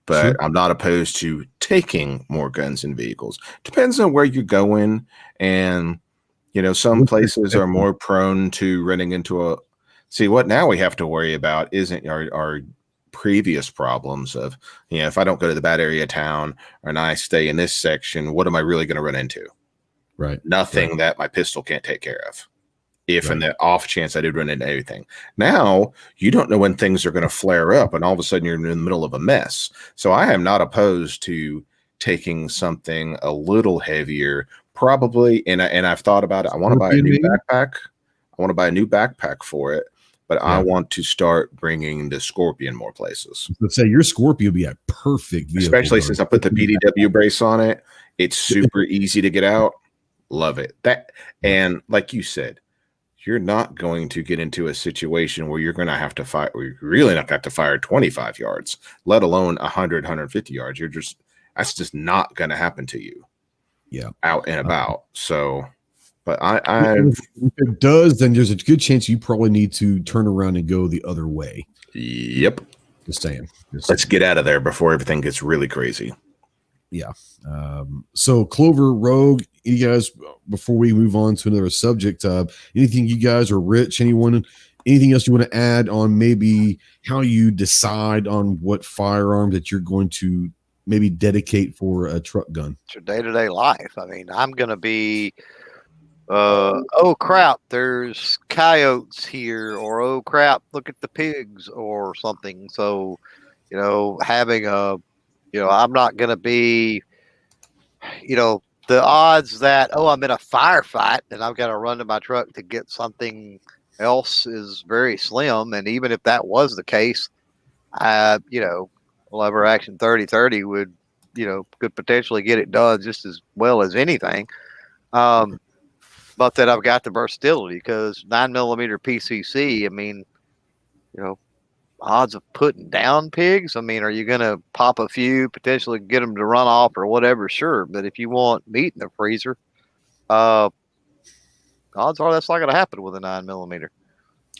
But Sure. I'm not opposed to taking more guns in vehicles. Depends on where you're going. And, some places are more prone to running into see what now we have to worry about isn't our previous problems of, if I don't go to the bad area of town and I stay in this section, what am I really going to run into? Right. Nothing that my pistol can't take care of. If in the off chance I did run into anything. Now, you don't know when things are going to flare up and all of a sudden you're in the middle of a mess. So I am not opposed to taking something a little heavier, probably. And I've thought about it. I want to buy a new backpack. I want to buy a new backpack for it, but I want to start bringing the Scorpion more places. Let's say your Scorpion would be a perfect vehicle. Especially since I put the PDW brace on it. It's super easy to get out. Love it. And like you said, you're not going to get into a situation where you're going to have to fire, or you're really not going to have to fire 25 yards, let alone 100, 150 yards. That's just not going to happen to you. Yeah. Out and about. So, but if it does, then there's a good chance you probably need to turn around and go the other way. Yep. Just saying. Let's get out of there before everything gets really crazy. Yeah. So Clover, Rogue, you guys, before we move on to another subject, anything you guys or Rich, anything else you want to add on maybe how you decide on what firearm that you're going to maybe dedicate for a truck gun? It's your day-to-day life. I mean, I'm going to be, oh crap, there's coyotes here, or oh crap, look at the pigs or something. So, having I'm not going to be, the odds that, I'm in a firefight and I've got to run to my truck to get something else is very slim. And even if that was the case, lever action 30-30 would, could potentially get it done just as well as anything. But that I've got the versatility because 9mm PCC, I mean, odds of putting down pigs. I mean, are you going to pop a few, potentially get them to run off or whatever? Sure. But if you want meat in the freezer, odds are that's not going to happen with a 9mm.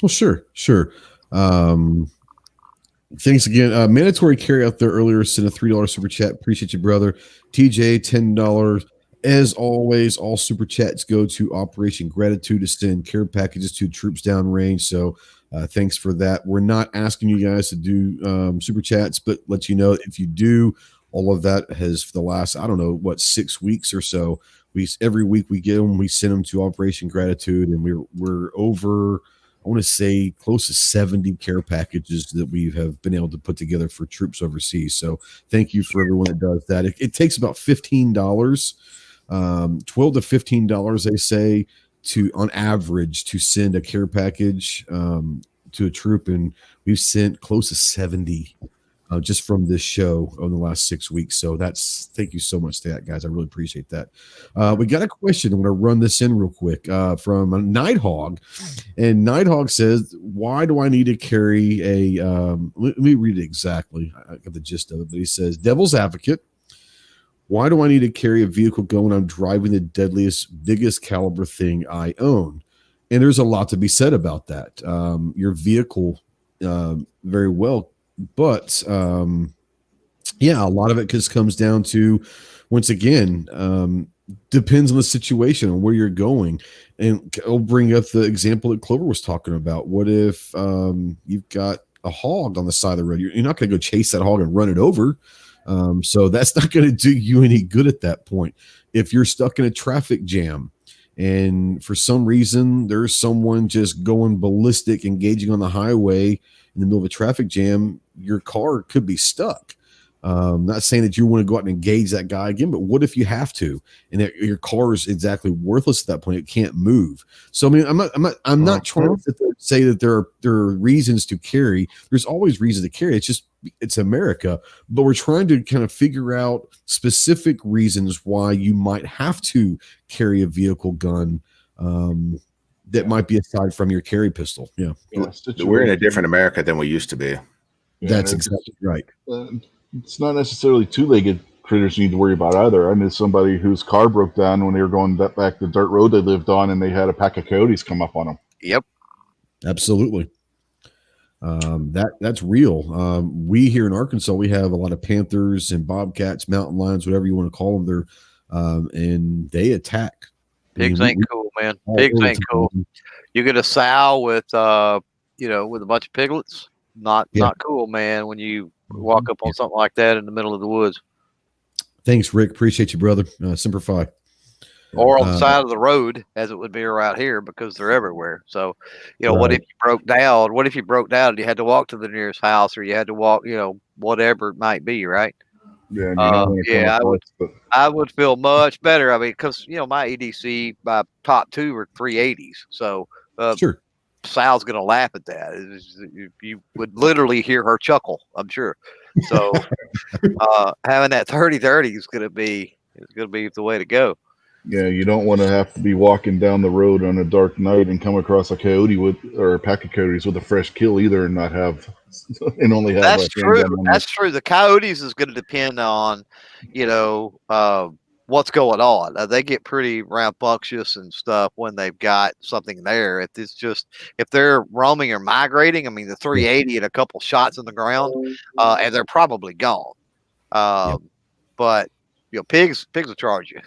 Well, sure. Thanks again. Mandatory carry out there earlier sent a $3 super chat. Appreciate you, brother. TJ, $10. As always, all super chats go to Operation Gratitude to send care packages to troops downrange. So thanks for that. We're not asking you guys to do super chats, but let you know if you do, all of that has for the last, 6 weeks or so. Every week we get them, we send them to Operation Gratitude, and we're over, I want to say, close to 70 care packages that we have been able to put together for troops overseas. So thank you for everyone that does that. It takes about $15, $12 to $15, they say, on average to send a care package to a troop, and we've sent close to 70 just from this show over the last 6 weeks. So thank you so much to that, guys. I really appreciate that. We got a question. I'm going to run this in real quick from Nighthawk. And Nighthawk says, why do I need to carry let me read it exactly. I got the gist of it, but he says, devil's advocate. Why do I need to carry a vehicle gun when I'm driving the deadliest, biggest caliber thing I own? And there's a lot to be said about that. Your vehicle, very well, but a lot of it just comes down to, once again, depends on the situation and where you're going. And I'll bring up the example that Clover was talking about. What if you've got a hog on the side of the road? You're not going to go chase that hog and run it over. So that's not going to do you any good at that point. If you're stuck in a traffic jam and for some reason there's someone just going ballistic, engaging on the highway in the middle of a traffic jam, your car could be stuck. Not saying that you want to go out and engage that guy again, but what if you have to, and your car is exactly worthless at that point? It can't move. So I mean, I'm not trying to say that there are reasons to carry. There's always reasons to carry. It's America, but we're trying to kind of figure out specific reasons why you might have to carry a vehicle gun that might be aside from your carry pistol. Yeah, we're in a different America than we used to be. Yeah, that's exactly right. It's not necessarily two-legged critters you need to worry about either. I knew somebody whose car broke down when they were going back the dirt road they lived on, and they had a pack of coyotes come up on them. Yep, absolutely. That's real. We here in Arkansas, we have a lot of panthers and bobcats, mountain lions, whatever you want to call them. They're and they attack. Pigs ain't cool, man. Pigs ain't cool. You get a sow with with a bunch of piglets. Not cool, man. When you walk up on something like that in the middle of the woods. Thanks, Rick. Appreciate you, brother. Semper Fi. Or on the side of the road, as it would be around here, because they're everywhere. So, what if you broke down? What if you broke down and you had to walk to the nearest house, or you had to walk, whatever it might be, right? Yeah, I would feel much better. I mean, because my EDC, my top two are 380s, so sure. Sal's gonna laugh at that. You would literally hear her chuckle, I'm sure. So having that 30-30 is gonna be the way to go. Yeah, you don't want to have to be walking down the road on a dark night and come across a coyote or a pack of coyotes with a fresh kill either, and not have and only have. That's true. That's true. The coyotes is going to depend on, what's going on. They get pretty rambunctious and stuff when they've got something there. If they're roaming or migrating, I mean, the 380 and a couple shots in the ground, and they're probably gone. But pigs will charge you.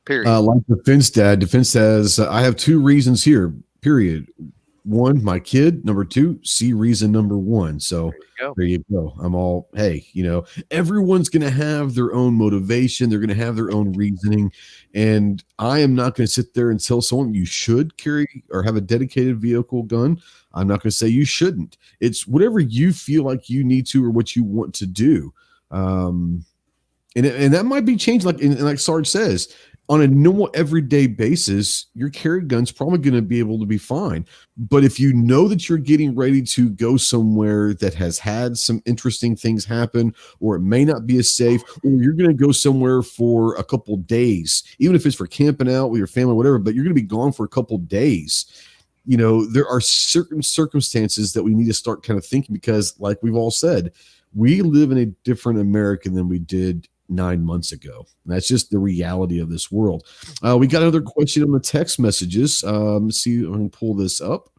Period. Like Defense says, I have two reasons here. Period. One, my kid. Number two, see reason number one. So there you go. I'm all, hey, everyone's going to have their own motivation. They're going to have their own reasoning. And I am not going to sit there and tell someone you should carry or have a dedicated vehicle gun. I'm not going to say you shouldn't. It's whatever you feel like you need to or what you want to do. And that might be changed. Like Sarge says, on a normal everyday basis, your carry gun's probably going to be able to be fine. But if you know that you're getting ready to go somewhere that has had some interesting things happen, or it may not be as safe, or you're going to go somewhere for a couple days, even if it's for camping out with your family, whatever, but you're going to be gone for a couple days, there are certain circumstances that we need to start kind of thinking, because like we've all said, we live in a different America than we did 9 months ago. That's just the reality of this world. We got another question on the text messages. Let's see if I can pull this up.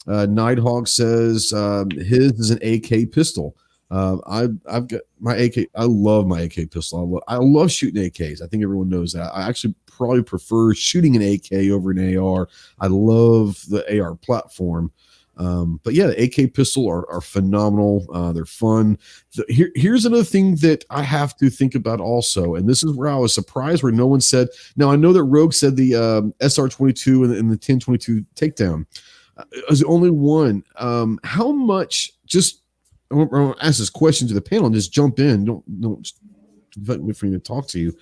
Nighthawk says his is an AK pistol. I've got my AK. I love my AK pistol. I love shooting AKs. I think everyone knows that. I actually probably prefer shooting an AK over an AR. I love the AR platform. But yeah, the AK pistol are phenomenal. They're fun. Here's another thing that I have to think about also, and this is where I was surprised where no one said. Now I know that Rogue said the SR22 and the 1022 takedown is the only one. How much? Just I want to ask this question to the panel and just jump in. Don't wait for me to talk to you.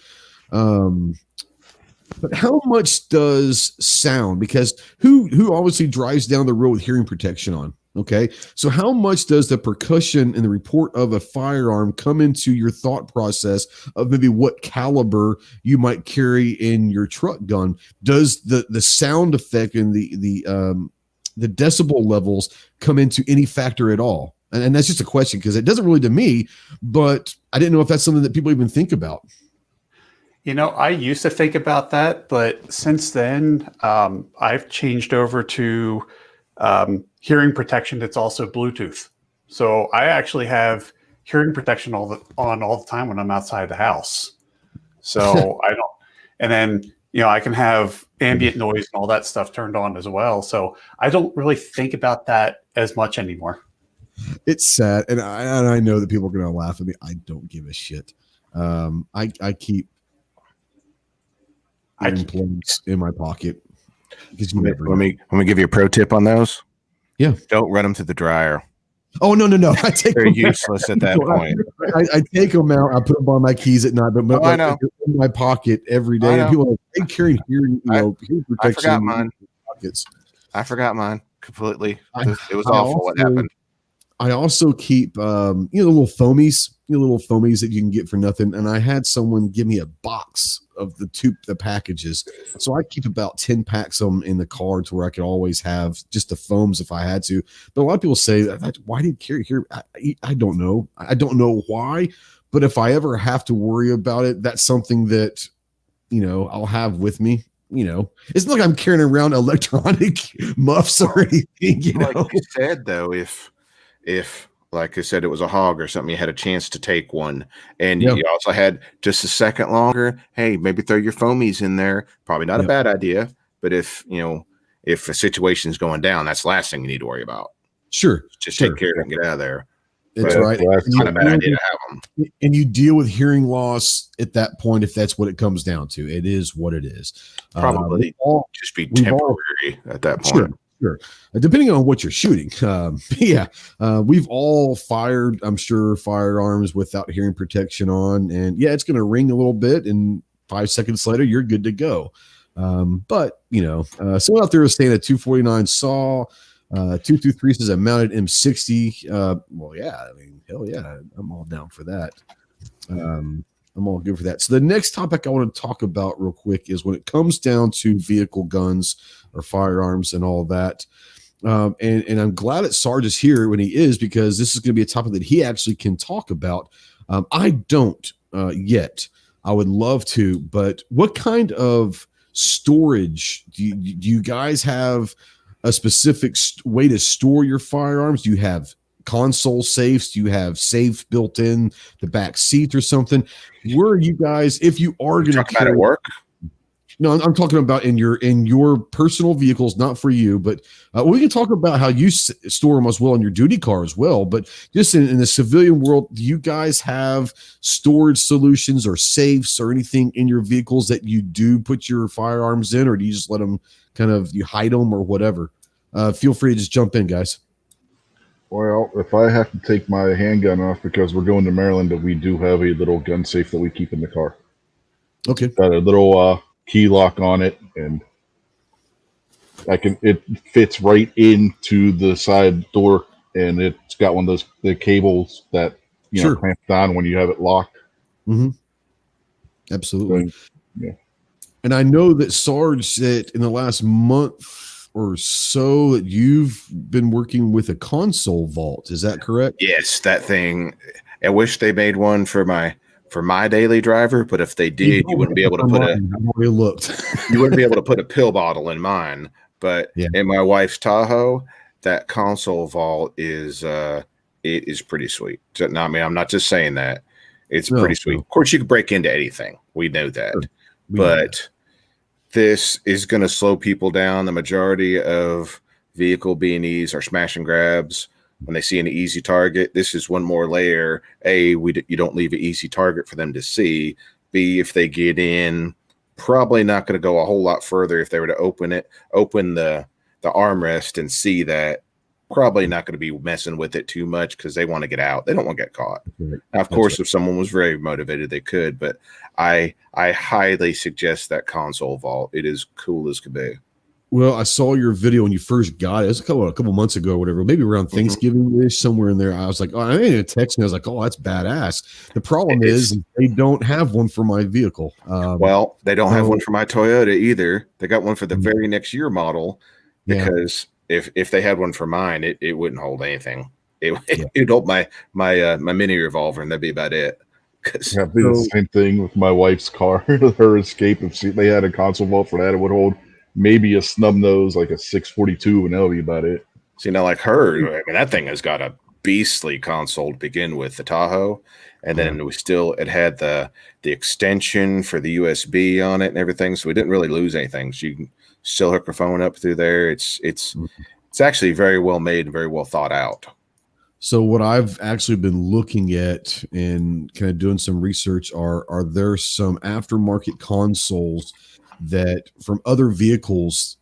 But how much does sound? Because who obviously drives down the road with hearing protection on? Okay, so how much does the percussion and the report of a firearm come into your thought process of maybe what caliber you might carry in your truck gun? Does the sound effect and the decibel levels come into any factor at all? And that's just a question because it doesn't really to me, but I didn't know if that's something that people even think about. I used to think about that, but since then, I've changed over to hearing protection that's also Bluetooth. So I actually have hearing protection all the time when I'm outside the house. So I don't, and then I can have ambient noise and all that stuff turned on as well. So I don't really think about that as much anymore. It's sad, and I know that people are going to laugh at me. I don't give a shit. I keep plugs in my pocket. Let me give you a pro tip on those. Yeah, don't run them through the dryer. Oh no! I take they're useless at that point. I take them out. I put them on my keys at night, but I know. In my pocket every day. And people are like, they carry hearing protection. I forgot mine. Pockets. I forgot mine completely. It was awful what happened. I also keep the little foamies, that you can get for nothing. And I had someone give me a box of the packages. So I keep about 10 packs of them in the car to where I could always have just the foams if I had to. But a lot of people say, why do you carry here? I don't know. I don't know why. But if I ever have to worry about it, that's something that, I'll have with me. It's not like I'm carrying around electronic muffs or anything, Like you said, though, if like I said, it was a hog or something, you had a chance to take one, and you also had just a second longer. Hey, maybe throw your foamies in there. Probably not a bad idea, but if a situation's going down, that's the last thing you need to worry about. Sure, just take care of it and get out of there. That's right. It's not a bad idea to have them. And you deal with hearing loss at that point if that's what it comes down to. It is what it is. Probably just be temporary at that point. Sure. Depending on what you're shooting. We've all fired, I'm sure, firearms without hearing protection on. And it's going to ring a little bit. And 5 seconds later, you're good to go. But someone out there is saying a 249 saw, 223 says a mounted M60. Hell yeah. I'm all down for that. I'm all good for that. So the next topic I want to talk about real quick is when it comes down to vehicle guns or firearms and all that. And I'm glad that Sarge is here when he is, because this is going to be a topic that he actually can talk about. I don't yet. I would love to, but what kind of storage do you guys have? A specific way to store your firearms? Do you have console safes? Do you have safes built in the back seat or something? Where are you guys, if you are going to talk about at work? No, I'm talking about in your personal vehicles, not for you, but we can talk about how you store them as well in your duty car as well. But just in the civilian world, do you guys have storage solutions or safes or anything in your vehicles that you do put your firearms in, or do you just let them you hide them or whatever? Feel free to just jump in, guys. Well, if I have to take my handgun off because we're going to Maryland, we do have a little gun safe that we keep in the car. Okay. Got a little key lock on it, and it fits right into the side door, and it's got one of the cables that clamps down when you have it locked. Mm-hmm. Absolutely. So, yeah. And I know that Sarge said in the last month or so that you've been working with a console vault. Is that correct? Yes, that thing. I wish they made one for my daily driver, but if they did, you wouldn't be able to put you wouldn't be able to put a pill bottle in mine. But in my wife's Tahoe, that console vault is it is pretty sweet. So, no, I mean, I'm not just saying that. It's pretty sweet. Of course, you can break into anything. We know that. Sure. But this is going to slow people down. The majority of vehicle B&Es are smash and grabs. When they see an easy target, this is one more layer. A, you don't leave an easy target for them to see. B, if they get in, probably not going to go a whole lot further. If they were to open the armrest and see that, probably not going to be messing with it too much because they want to get out. They don't want to get caught. Right. Now, of course, if someone was very motivated, they could. But I highly suggest that console vault. It is cool as could be. Well, I saw your video when you first got it. It was a couple months ago or whatever, maybe around Thanksgiving-ish, somewhere in there. I was like, I made a text and I was like, oh, that's badass. The problem is they don't have one for my vehicle. Well, they don't have one for my Toyota either. They got one for the very next year model because if they had one for mine, it wouldn't hold anything. It'd hold my mini revolver and that'd be about it. Yeah, it'd be the same thing with my wife's car, her Escape. If they had a console vault for that, it would hold maybe a snub nose, like a 642, and that'll be about it. See, now like her, I mean, that thing has got a beastly console to begin with, the Tahoe, and then it had the extension for the USB on it and everything, so we didn't really lose anything. So you can still hook your phone up through there. It's actually very well made and very well thought out. So what I've actually been looking at and kind of doing some research are there some aftermarket consoles that from other vehicles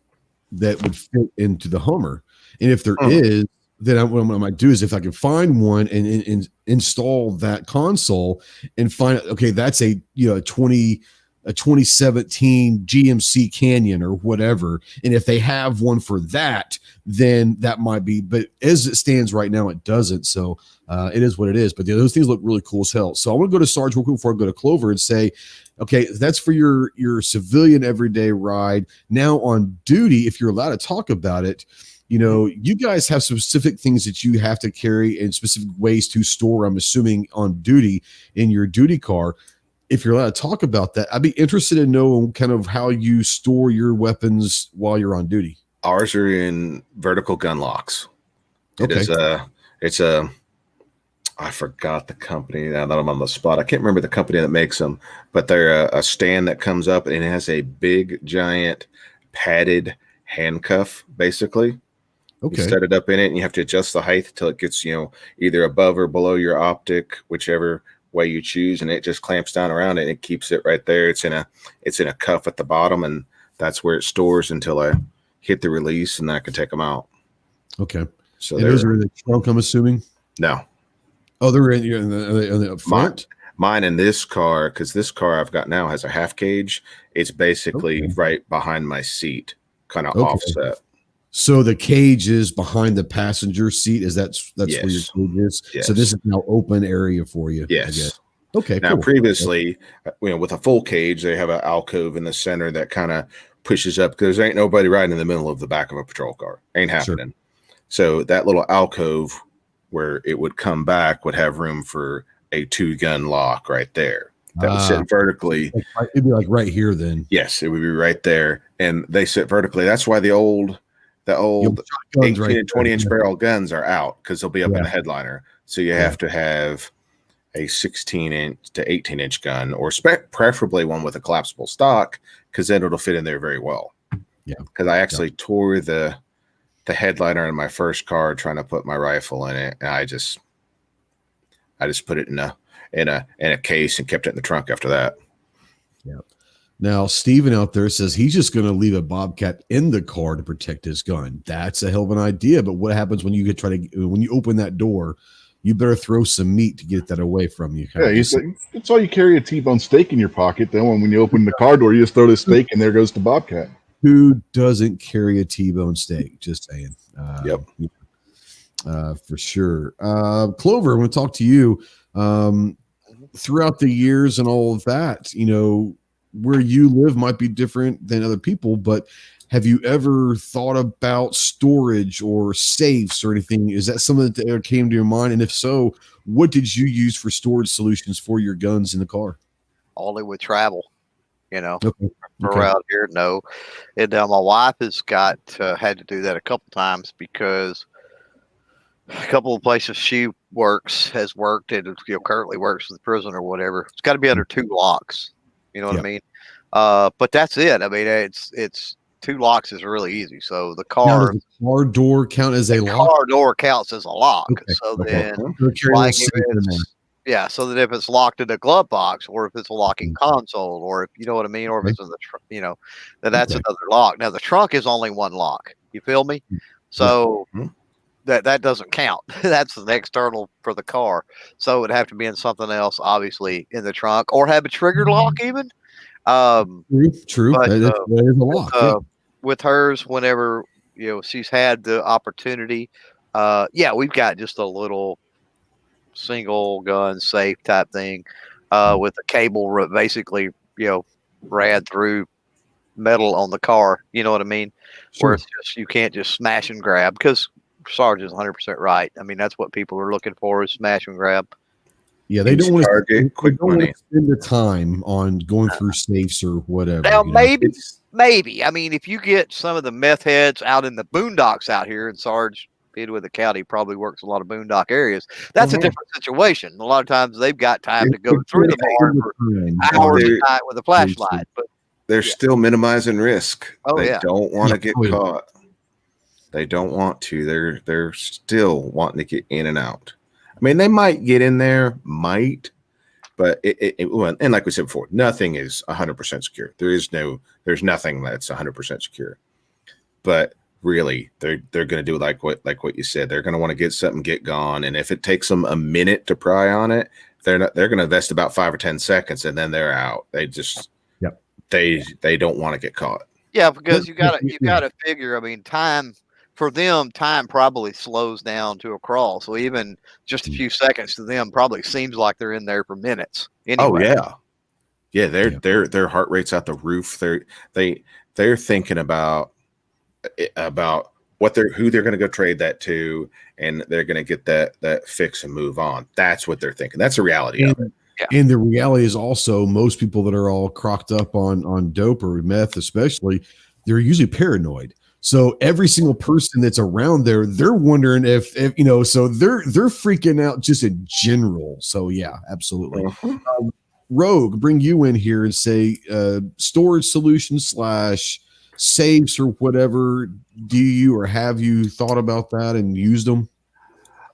that would fit into the Hummer? And if there is, then what I might do is if I can find one and install that console and find, okay, that's a 2017 GMC Canyon or whatever. And if they have one for that, then that might be, but as it stands right now, it doesn't. So it is what it is, but those things look really cool as hell. So I want to go to Sarge real quick before I go to Clover and say, okay, that's for your civilian everyday ride. Now on duty, if you're allowed to talk about it, you guys have specific things that you have to carry and specific ways to store, I'm assuming, on duty in your duty car. If you're allowed to talk about that, I'd be interested in knowing kind of how you store your weapons while you're on duty. Ours are in vertical gun locks. I forgot the company now that I'm on the spot. I can't remember the company that makes them, but they're a stand that comes up and it has a big, giant padded handcuff, basically. Okay. You set it up in it and you have to adjust the height until it gets, either above or below your optic, whichever way you choose, and it just clamps down around it and it keeps it right there. It's in a cuff at the bottom, and that's where it stores until I hit the release and then I can take them out. Okay. So those are in the trunk, I'm assuming? No. Oh, they're in the front? Mine in this car, because this car I've got now has a half cage. It's basically right behind my seat, kind of offset. So the cage is behind the passenger seat. That's yes. where your cage is. Yes. So this is now open area for you. Yes. I guess. Okay. Now previously, with a full cage, they have an alcove in the center that kind of pushes up because there ain't nobody riding in the middle of the back of a patrol car. Ain't happening. Sure. So that little alcove where it would come back would have room for a 2-gun lock right there. That would sit vertically. It'd be like right here then. Yes, it would be right there. And they sit vertically. That's why the old 18 and 20-inch barrel guns are out, because they'll be up in the headliner. So you have to have a 16-inch to 18-inch gun, or preferably one with a collapsible stock, because then it'll fit in there very well. Yeah. Because I actually tore the headliner in my first car trying to put my rifle in it, and I just put it in a case and kept it in the trunk after that. Yeah. Now, Steven out there says he's just going to leave a Bobcat in the car to protect his gun. That's a hell of an idea. But what happens when you when you open that door? You better throw some meat to get that away from you. Yeah, that's why you carry a T-bone steak in your pocket. Then when you open the car door, you just throw the steak and there goes the Bobcat. Who doesn't carry a T-bone steak? Just saying. Yep. For sure. Clover, I want to talk to you. Throughout the years and all of that, where you live might be different than other people, but have you ever thought about storage or safes or anything? Is that something that ever came to your mind? And if so, what did you use for storage solutions for your guns in the car? Only with travel. You know, Okay. around here, no. And my wife has had to do that a couple times because a couple of places she has worked and currently works for the prison or whatever. It's got to be under 2 locks. You know what I mean? But that's it. I mean, it's 2 locks is really easy. So the car door count as a lock. Car door counts as a lock. Okay. So Okay. then, Like so that if it's locked in a glove box, or if it's a locking console, or if you know what I mean, or if it's in the then that's another lock. Now the trunk is only 1 lock. You feel me? So that doesn't count. That's the external for the car. So it would have to be in something else, obviously in the trunk, or have a trigger lock even. True. But, that is a lock. With hers, whenever she's had the opportunity, we've got just a little single gun safe type thing with a cable basically ran through metal on the car. You know what I mean? Where it's just you can't just smash and grab, because Sarge is 100% right. I mean, that's what people are looking for, is smash and grab. Yeah, they don't want to quick money. Spend the time on going through safes or whatever. Now, maybe. I mean, if you get some of the meth heads out in the boondocks out here, and Sarge, being with the county, probably works a lot of boondock areas, that's a different situation. A lot of times they've got time to go through the barn for hours a night with a flashlight. But they're still minimizing risk. They yeah. don't want to get caught. They don't want to. They're still wanting to get in and out. I mean, they might get in there, but and like we said before, nothing is 100% secure. There's nothing that's 100% secure. But really, they're going to do like what you said. They're going to want to get something, get gone, and if it takes them a minute to pry on it, they're going to invest about 5 or 10 seconds, and then they're out. They just they don't want to get caught. Yeah, because you got to figure. I mean, time. For them, time probably slows down to a crawl. So even just a few seconds to them probably seems like they're in there for minutes. Anyway. Oh yeah. Their heart rate's out the roof. They're thinking about who they're going to go trade that to, and they're going to get that fix and move on. That's what they're thinking. That's the reality of it. Yeah. And the reality is also, most people that are all crocked up on dope or meth, especially, they're usually paranoid. So every single person that's around there, they're wondering if so they're freaking out just in general. So yeah, absolutely. Rogue, bring you in here and say storage solutions / safes or whatever. Do you or have you thought about that and used them?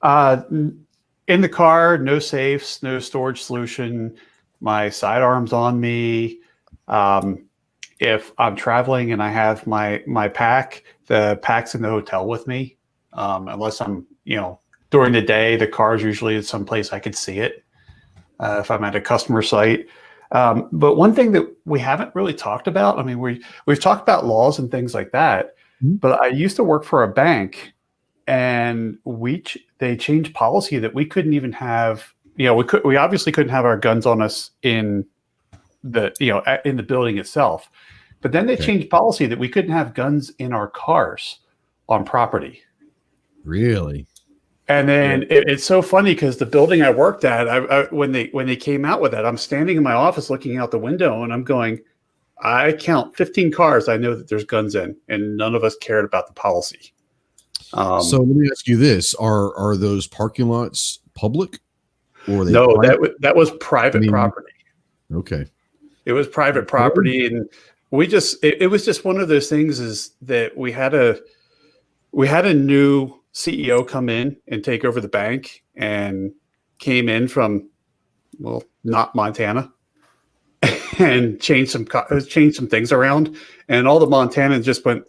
In the car, no safes, no storage solution. My sidearm's on me. If I'm traveling and I have my pack, the pack's in the hotel with me. Unless I'm, during the day, the car's usually at some place I could see it if I'm at a customer site. But one thing that we haven't really talked about, I mean, we've talked about laws and things like that, but I used to work for a bank, and they changed policy that we couldn't even have, we obviously couldn't have our guns on us in the building itself. But then they changed policy that we couldn't have guns in our cars on property. Really? And then it's so funny because the building I worked at, when they came out with that, I'm standing in my office looking out the window, and I'm going, I count 15 cars I know that there's guns in, and none of us cared about the policy. So let me ask you this: Are those parking lots public, or are they no? private? That was private property. Okay, it was private property, and it was just one of those things, is that we had a new CEO come in and take over the bank, and came in from, not Montana, and changed some things around, and all the Montanans just went,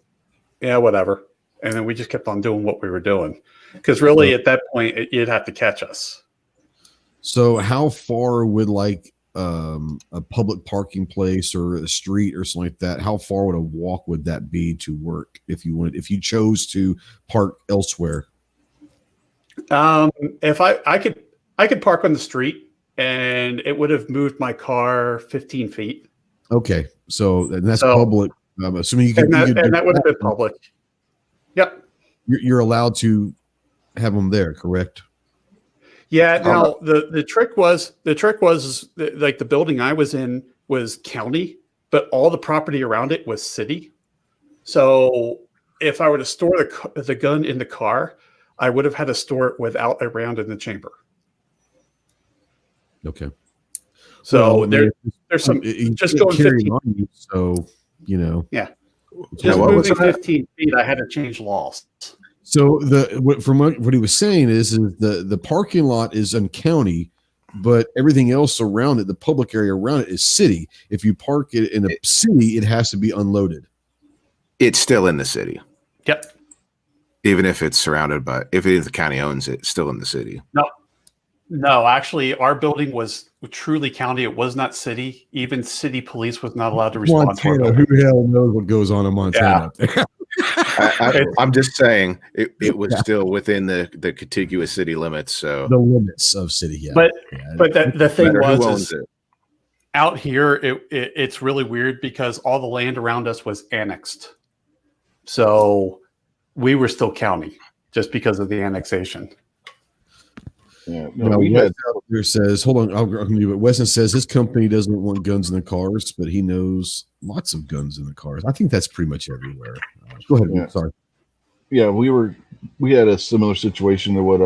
yeah, whatever. And then we just kept on doing what we were doing, because really at that point you'd have to catch us. So how far would a public parking place or a street or something like that, how far would a walk would that be to work if you chose to park elsewhere? If I could park on the street, and it would have moved my car 15 feet. Okay. So that's public. I'm assuming and that would have been public. Yep. You're allowed to have them there, correct? Yeah. Now the trick was like the building I was in was county, but all the property around it was city. So if I were to store the gun in the car, I would have had to store it without a round in the chamber. Okay. So Well, there's some just going 15. So Yeah. Just Just what moving 15 feet, I had to change laws. So from what he was saying is the parking lot is in county, but everything else around it, the public area around it, is city. If you park it in a city, it has to be unloaded. It's still in the city. Yep. Even if it's surrounded by, if it is the county owns it, it's still in the city. No, actually, our building was truly county. It was not city. Even city police was not allowed to respond Montana, to our who building. the hell knows what goes on in Montana? Yeah. I'm just saying it was still within the contiguous city limits. So The limits of city, yeah. But the thing was it. Out here, it's really weird because all the land around us was annexed. So we were still county just because of the annexation. Yeah, No, we Wes had out there says, hold on, I'll do it. Weston says his company doesn't want guns in the cars, but he knows lots of guns in the cars. I think that's pretty much everywhere. Go ahead. Yeah. Sorry. Yeah, we had a similar situation to what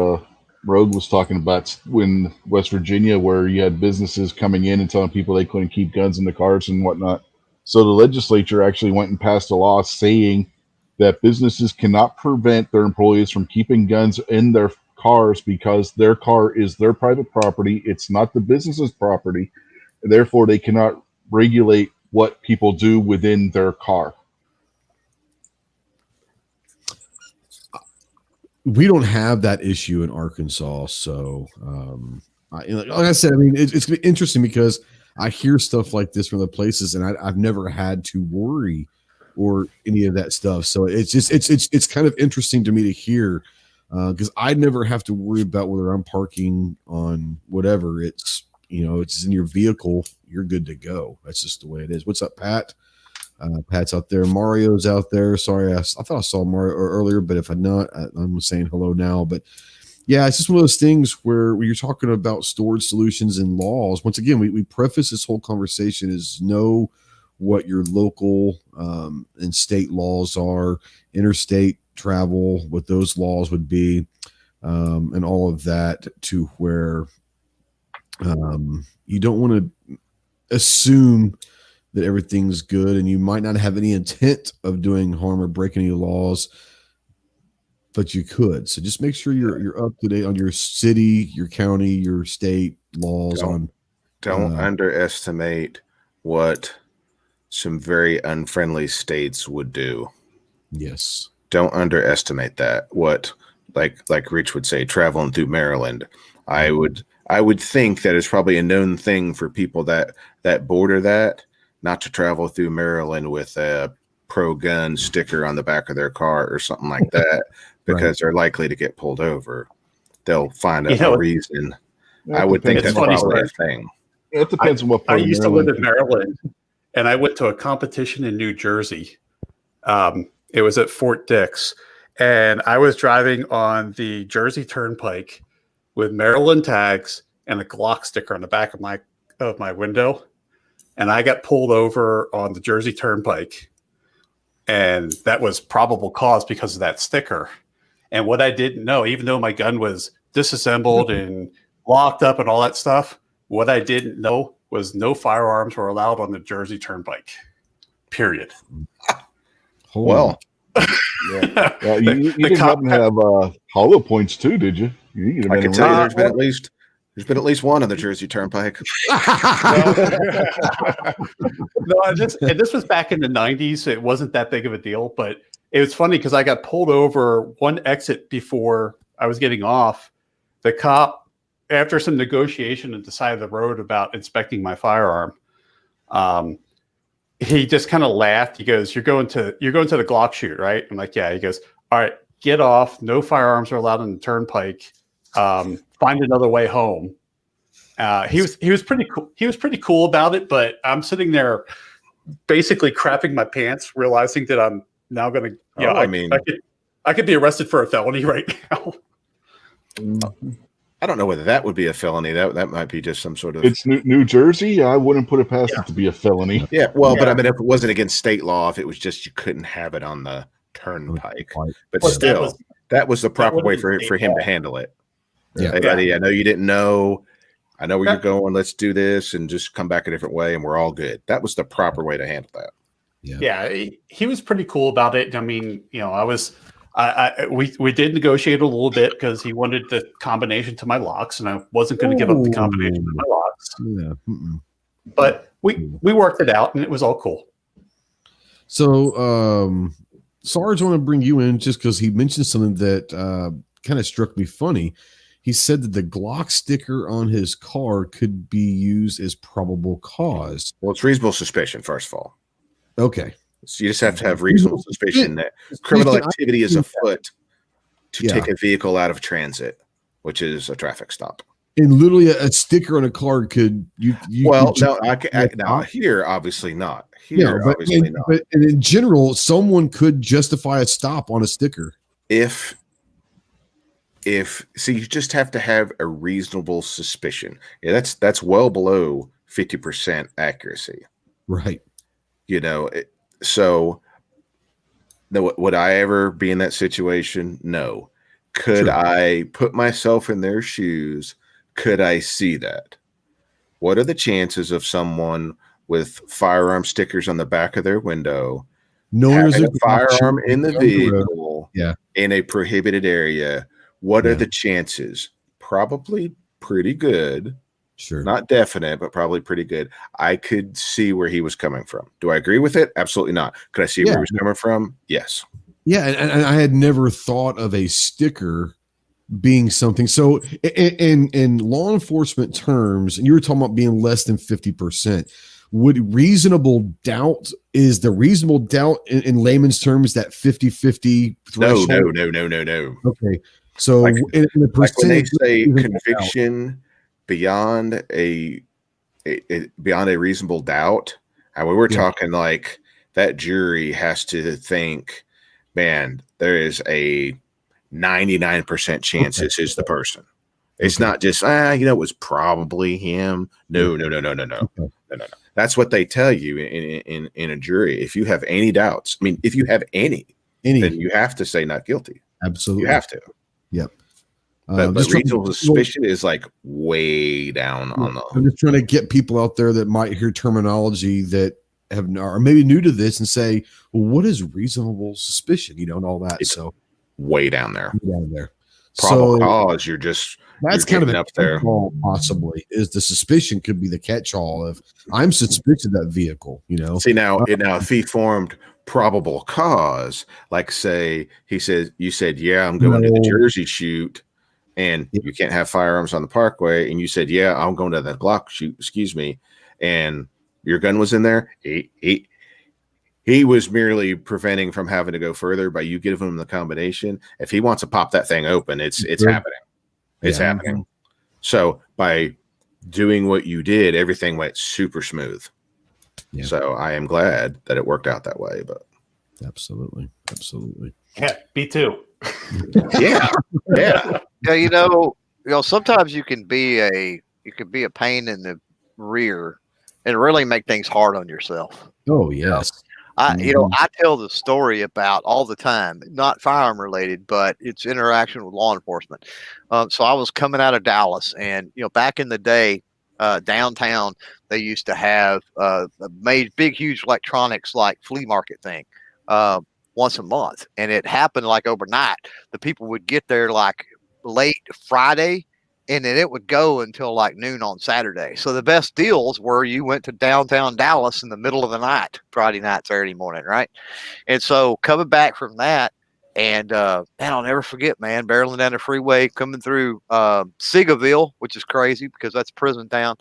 Rogue was talking about when West Virginia, where you had businesses coming in and telling people they couldn't keep guns in the cars and whatnot. So the legislature actually went and passed a law saying that businesses cannot prevent their employees from keeping guns in their cars because their car is their private property. It's not the business's property. And therefore, they cannot regulate what people do within their car. We don't have that issue in Arkansas. So, like I said, I mean, it's interesting because I hear stuff like this from other places, and I've never had to worry or any of that stuff. So it's kind of interesting to me to hear because I never have to worry about whether I'm parking on whatever. It's it's in your vehicle, you're good to go. That's just the way it is. What's up, Pat? Pat's out there. Mario's out there. Sorry, I thought I saw Mario earlier, but if I'm not, I'm saying hello now. But yeah, it's just one of those things where you're talking about storage solutions and laws. Once again, we preface this whole conversation as know what your local and state laws are, interstate travel, what those laws would be, and all of that, to where you don't want to assume that everything's good, and you might not have any intent of doing harm or breaking any laws, but you could. So just make sure you're up to date on your city, your county, your state laws. Don't underestimate what some very unfriendly states would do. Yes. Don't underestimate that. What, like Rich would say, traveling through Maryland. I would think that it's probably a known thing for people that border that, not to travel through Maryland with a pro-gun sticker on the back of their car or something like that, because they're likely to get pulled over. They'll find a reason. I would think that's probably a thing. It depends on what part I of used Maryland. to live in Maryland, and I went to a competition in New Jersey. It was at Fort Dix, and I was driving on the Jersey Turnpike with Maryland tags and a Glock sticker on the back of my window. And I got pulled over on the Jersey Turnpike, and that was probable cause because of that sticker. And what I didn't know, even though my gun was disassembled and locked up and all that stuff, what I didn't know was no firearms were allowed on the Jersey Turnpike, period. Well, yeah. You didn't happen to have hollow points too, did you? I can tell you there's been at least one on the Jersey Turnpike. No, this was back in the 90s. So it wasn't that big of a deal, but it was funny because I got pulled over one exit before I was getting off. The cop, after some negotiation on the side of the road about inspecting my firearm, he just kind of laughed. He goes, "You're going to the Glock shoot, right?" I'm like, "Yeah." He goes, "All right, get off. No firearms are allowed on the turnpike. Find another way home." He was pretty cool. He was pretty cool about it, but I'm sitting there basically crapping my pants, realizing that I'm now going to, I could be arrested for a felony right now. I don't know whether that would be a felony. That might be just some sort of. It's New Jersey. I wouldn't put it past it to be a felony. Yeah, well, but Yeah. I mean, if it wasn't against state law, if it was just you couldn't have it on the turnpike, but But still, that was the proper way would've been for state him law. to handle it. Yeah. Hey, Yeah. buddy, I know you didn't know. I know where you're going. Let's do this and just come back a different way, and we're all good. That was the proper way to handle that. Yeah, he was pretty cool about it. I mean, you know, we did negotiate a little bit because he wanted the combination to my locks, and I wasn't going to give up the combination to my locks. Yeah. But we worked it out, and it was all cool. So, Sarge, I want to bring you in just because he mentioned something that kind of struck me funny. He said that the Glock sticker on his car could be used as probable cause. Well, it's reasonable suspicion, first of all. Okay. So you just have to have reasonable suspicion that criminal activity is afoot to take a vehicle out of transit, which is a traffic stop. And literally a sticker on a car could now here obviously not. Here obviously not. But in general, someone could justify a stop on a sticker. If so, you just have to have a reasonable suspicion. Yeah, that's well below 50% accuracy. Right. You know, so would I ever be in that situation? No. Could I put myself in their shoes? Could I see that? What are the chances of someone with firearm stickers on the back of their window having a firearm in the vehicle in a prohibited area? What are the chances? Probably pretty good. Sure. Not definite, but probably pretty good. I could see where he was coming from. Do I agree with it? Absolutely not. Could I see where he was coming from? Yes. Yeah, and I had never thought of a sticker being something. So in law enforcement terms, and you were talking about being less than 50%, would reasonable doubt, is the reasonable doubt in layman's terms that 50-50 threshold? No. Okay. So like, in the percentage, when they say conviction beyond a reasonable doubt, and we were talking like that jury has to think, man, there is a 99% chance this is the person. It's not just it was probably him. No. That's what they tell you in a jury. If you have any doubts, I mean, if you have any, then you have to say not guilty. Absolutely, you have to. Yep. But reasonable suspicion is like way down on the. I'm just trying to get people out there that might hear terminology that are maybe new to this and say, well, what is reasonable suspicion? And all that. It's so way down there. So Probable cause. That's kind of up there. Possibly is the suspicion could be the catch-all of I'm suspicious of that vehicle. See now if he formed probable cause, like say you said, yeah, I'm going to the Jersey shoot. And you can't have firearms on the parkway. And you said, yeah, I'm going to the Glock shoot, excuse me. And your gun was in there. He was merely preventing from having to go further by you giving him the combination. If he wants to pop that thing open, it's happening. It's happening. So by doing what you did, everything went super smooth. Yeah. So I am glad that it worked out that way. But absolutely. Yeah, me too. Yeah. Yeah, sometimes you can be a pain in the rear and really make things hard on yourself. Oh yes. I tell the story about all the time, not firearm related, but it's interaction with law enforcement. So I was coming out of Dallas, and back in the day, downtown they used to have big, huge electronics like flea market thing once a month, and it happened like overnight. The people would get there like late Friday, and then it would go until like noon on Saturday. So the best deals were you went to downtown Dallas in the middle of the night, Friday night, Saturday morning, right? And so coming back from that, and man, I'll never forget, man, barreling down the freeway, coming through Seagoville, which is crazy because that's a prison town,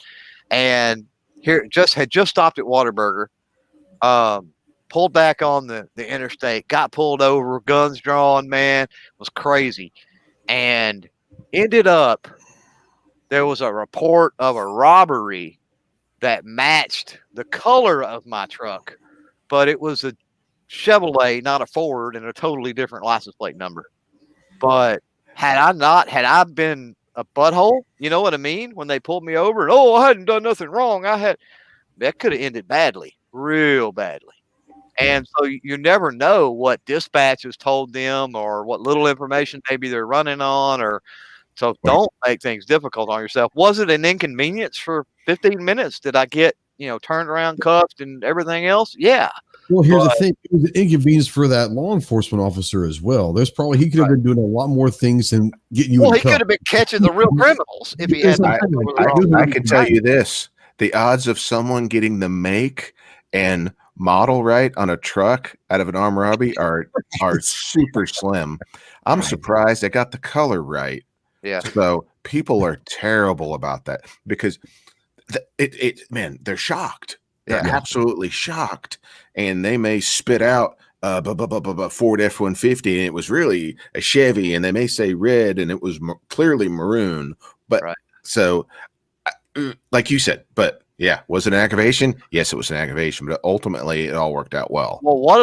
and here had just stopped at Whataburger, pulled back on the interstate, got pulled over, guns drawn, man, it was crazy, and ended up. There was a report of a robbery that matched the color of my truck, but it was a Chevrolet, not a Ford, and a totally different license plate number. But had I been a butthole. You know what I mean? When they pulled me over and, I hadn't done nothing wrong. That could have ended badly, real badly. And so you never know what dispatchers told them or what little information maybe they're running on, or so don't make things difficult on yourself. Was it an inconvenience for 15 minutes? Did I get, turned around, cuffed and everything else? Yeah. Well, here's the thing. It was an inconvenience for that law enforcement officer as well. He could have been doing a lot more things than getting you. Well, he could have been catching the real criminals if he had. I can tell you this: the odds of someone getting the make and model right on a truck out of an armed robbery are super slim. I'm surprised they got the color right. Yeah. So people are terrible about that because they're shocked. They're absolutely shocked, and they may spit out Ford F-150, and it was really a Chevy, and they may say red, and it was clearly maroon. But so, like you said, but yeah, was it an aggravation? Yes, it was an aggravation, but ultimately it all worked out well. Well, one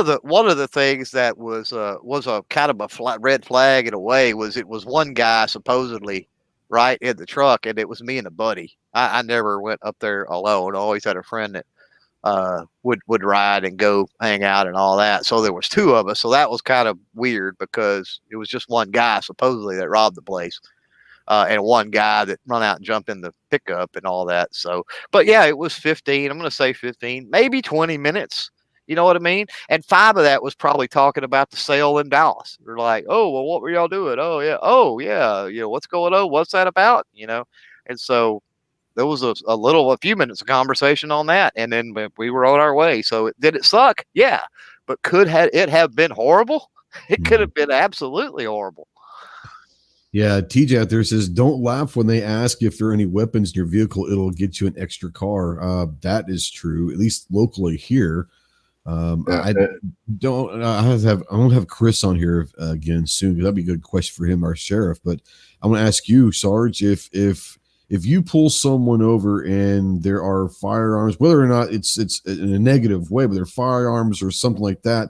of the things that was a kind of a red flag in a way was it was one guy supposedly right in the truck, and it was me and a buddy. I never went up there alone. I always had a friend that would ride and go hang out and all that. So there was two of us. So that was kind of weird because it was just one guy supposedly that robbed the place. And one guy that run out and jump in the pickup and all that. So, but yeah, it was 15. I'm going to say 15, maybe 20 minutes. You know what I mean? And 5 of that was probably talking about the sale in Dallas. They're like, oh, well, what were y'all doing? Oh yeah. What's going on? What's that about? And so there was a few minutes of conversation on that. And then we were on our way. So did it suck? Yeah. But could it have been horrible? It could have been absolutely horrible. Yeah, TJ out there says, don't laugh when they ask if there are any weapons in your vehicle. It'll get you an extra car. That is true, at least locally here. I don't have Chris on here again soon, because that'd be a good question for him, our sheriff. But I'm going to ask you, Sarge, if you pull someone over and there are firearms, whether or not it's in a negative way, but there are firearms or something like that,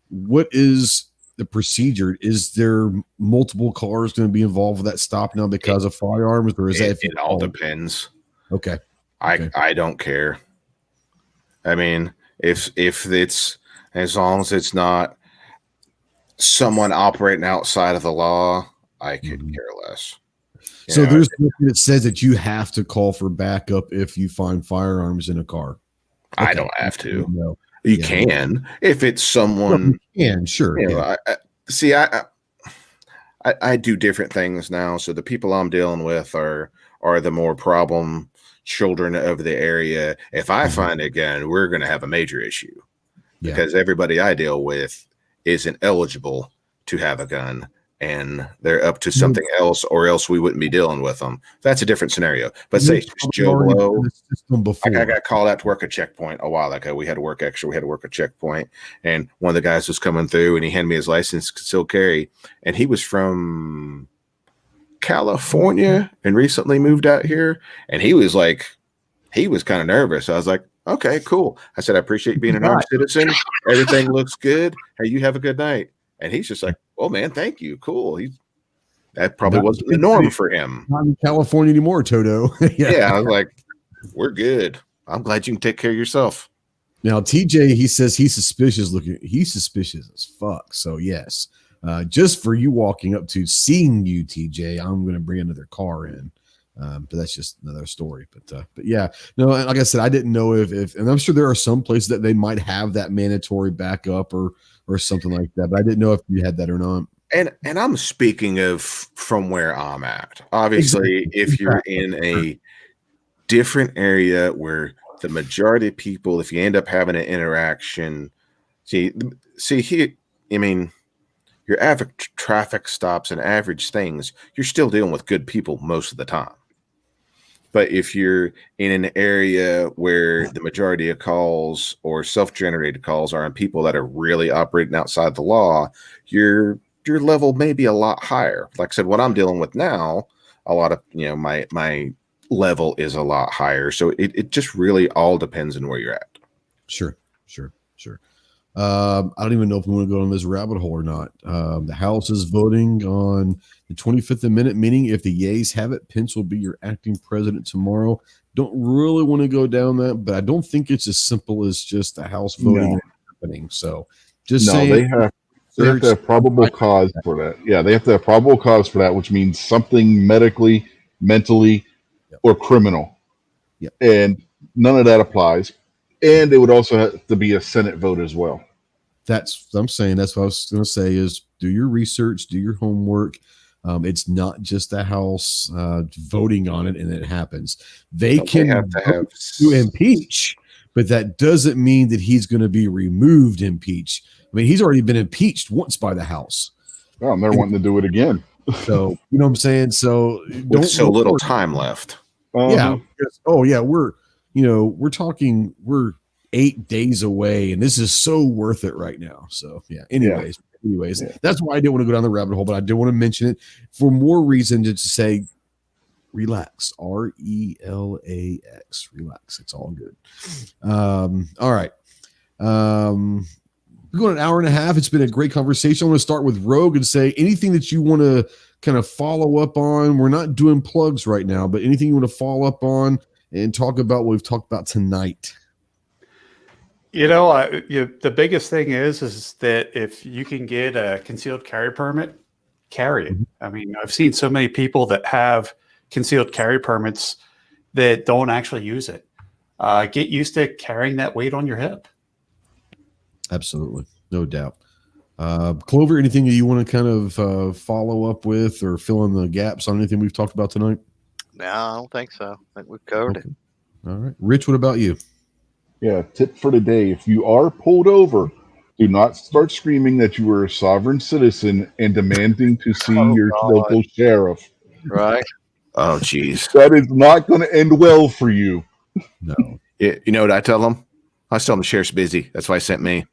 what is the procedure? Is there multiple cars going to be involved with that stop now because of firearms, or is it all depends? Okay. I don't care. I mean, if it's, as long as it's not someone operating outside of the law, I could care less. So there's something that says that you have to call for backup if you find firearms in a car. Okay. I don't have to. No. You can, if it's someone. Sure. I do different things now. So the people I'm dealing with are the more problem children of the area. If I find a gun, we're going to have a major issue because everybody I deal with isn't eligible to have a gun, and they're up to something else, or else we wouldn't be dealing with them. That's a different scenario. But say it's just Joe Blow. Like I got called out to work a checkpoint a while ago. We had to work a checkpoint, and one of the guys was coming through, and he handed me his license to still carry, and he was from California and recently moved out here, and he was kind of nervous. I was like, okay, cool. I said, I appreciate you being an armed citizen. Everything looks good. Hey, you have a good night. And he's just like, oh man, thank you. Cool. That probably wasn't the norm for him. Not in California anymore, Toto. Yeah, I was like, we're good. I'm glad you can take care of yourself. Now, TJ, he says he's suspicious looking. He's suspicious as fuck. So yes, just for you walking up to seeing you, TJ, I'm going to bring another car in. But that's just another story. But yeah, no, like I said, I didn't know if, and I'm sure there are some places that they might have that mandatory backup or something like that. But I didn't know if you had that or not. And I'm speaking of from where I'm at. Obviously, if you're in a different area where the majority of people, if you end up having an interaction, see here, I mean, your average traffic stops and average things, you're still dealing with good people most of the time. But if you're in an area where the majority of calls or self-generated calls are on people that are really operating outside the law, your level may be a lot higher. Like I said, what I'm dealing with now, a lot of, my level is a lot higher. So it just really all depends on where you're at. Sure. I don't even know if we want to go on this rabbit hole or not. The House is voting on the 25th Amendment, meaning if the yays have it, Pence will be your acting president tomorrow. Don't really want to go down that, but I don't think it's as simple as just the House voting and happening. So just saying. They have to have probable cause for that. Yeah, they have to have probable cause for that, which means something medically, mentally, or criminal. Yep. And none of that applies. And it would also have to be a Senate vote as well. That's what I'm saying. That's what I was going to say is do your research, do your homework. It's not just the House voting on it and it happens. They can vote to impeach, but that doesn't mean that he's going to be removed impeached. I mean, he's already been impeached once by the House. Well, and they're wanting to do it again. So, you know what I'm saying? So with so little time left. Yeah. Oh yeah. We're 8 days away and this is so worth it right now. So yeah. Anyways, that's why I didn't want to go down the rabbit hole, but I did want to mention it for more reason to say, relax, RELAX, relax. It's all good. All right. We're going an hour and a half. It's been a great conversation. I want to start with Rogue and say anything that you want to kind of follow up on. We're not doing plugs right now, but anything you want to follow up on and talk about what we've talked about tonight. The biggest thing is that if you can get a concealed carry permit, carry it. I mean, I've seen so many people that have concealed carry permits that don't actually use it. Get used to carrying that weight on your hip. Absolutely. No doubt. Clover, anything that you want to kind of follow up with or fill in the gaps on anything we've talked about tonight? No, I don't think so. I think we've covered it. All right. Rich, what about you? Yeah, tip for today. If you are pulled over, do not start screaming that you are a sovereign citizen and demanding to see your local sheriff. Right. Oh, geez. That is not going to end well for you. No. You know what I tell them? I tell them the sheriff's busy. That's why he sent me.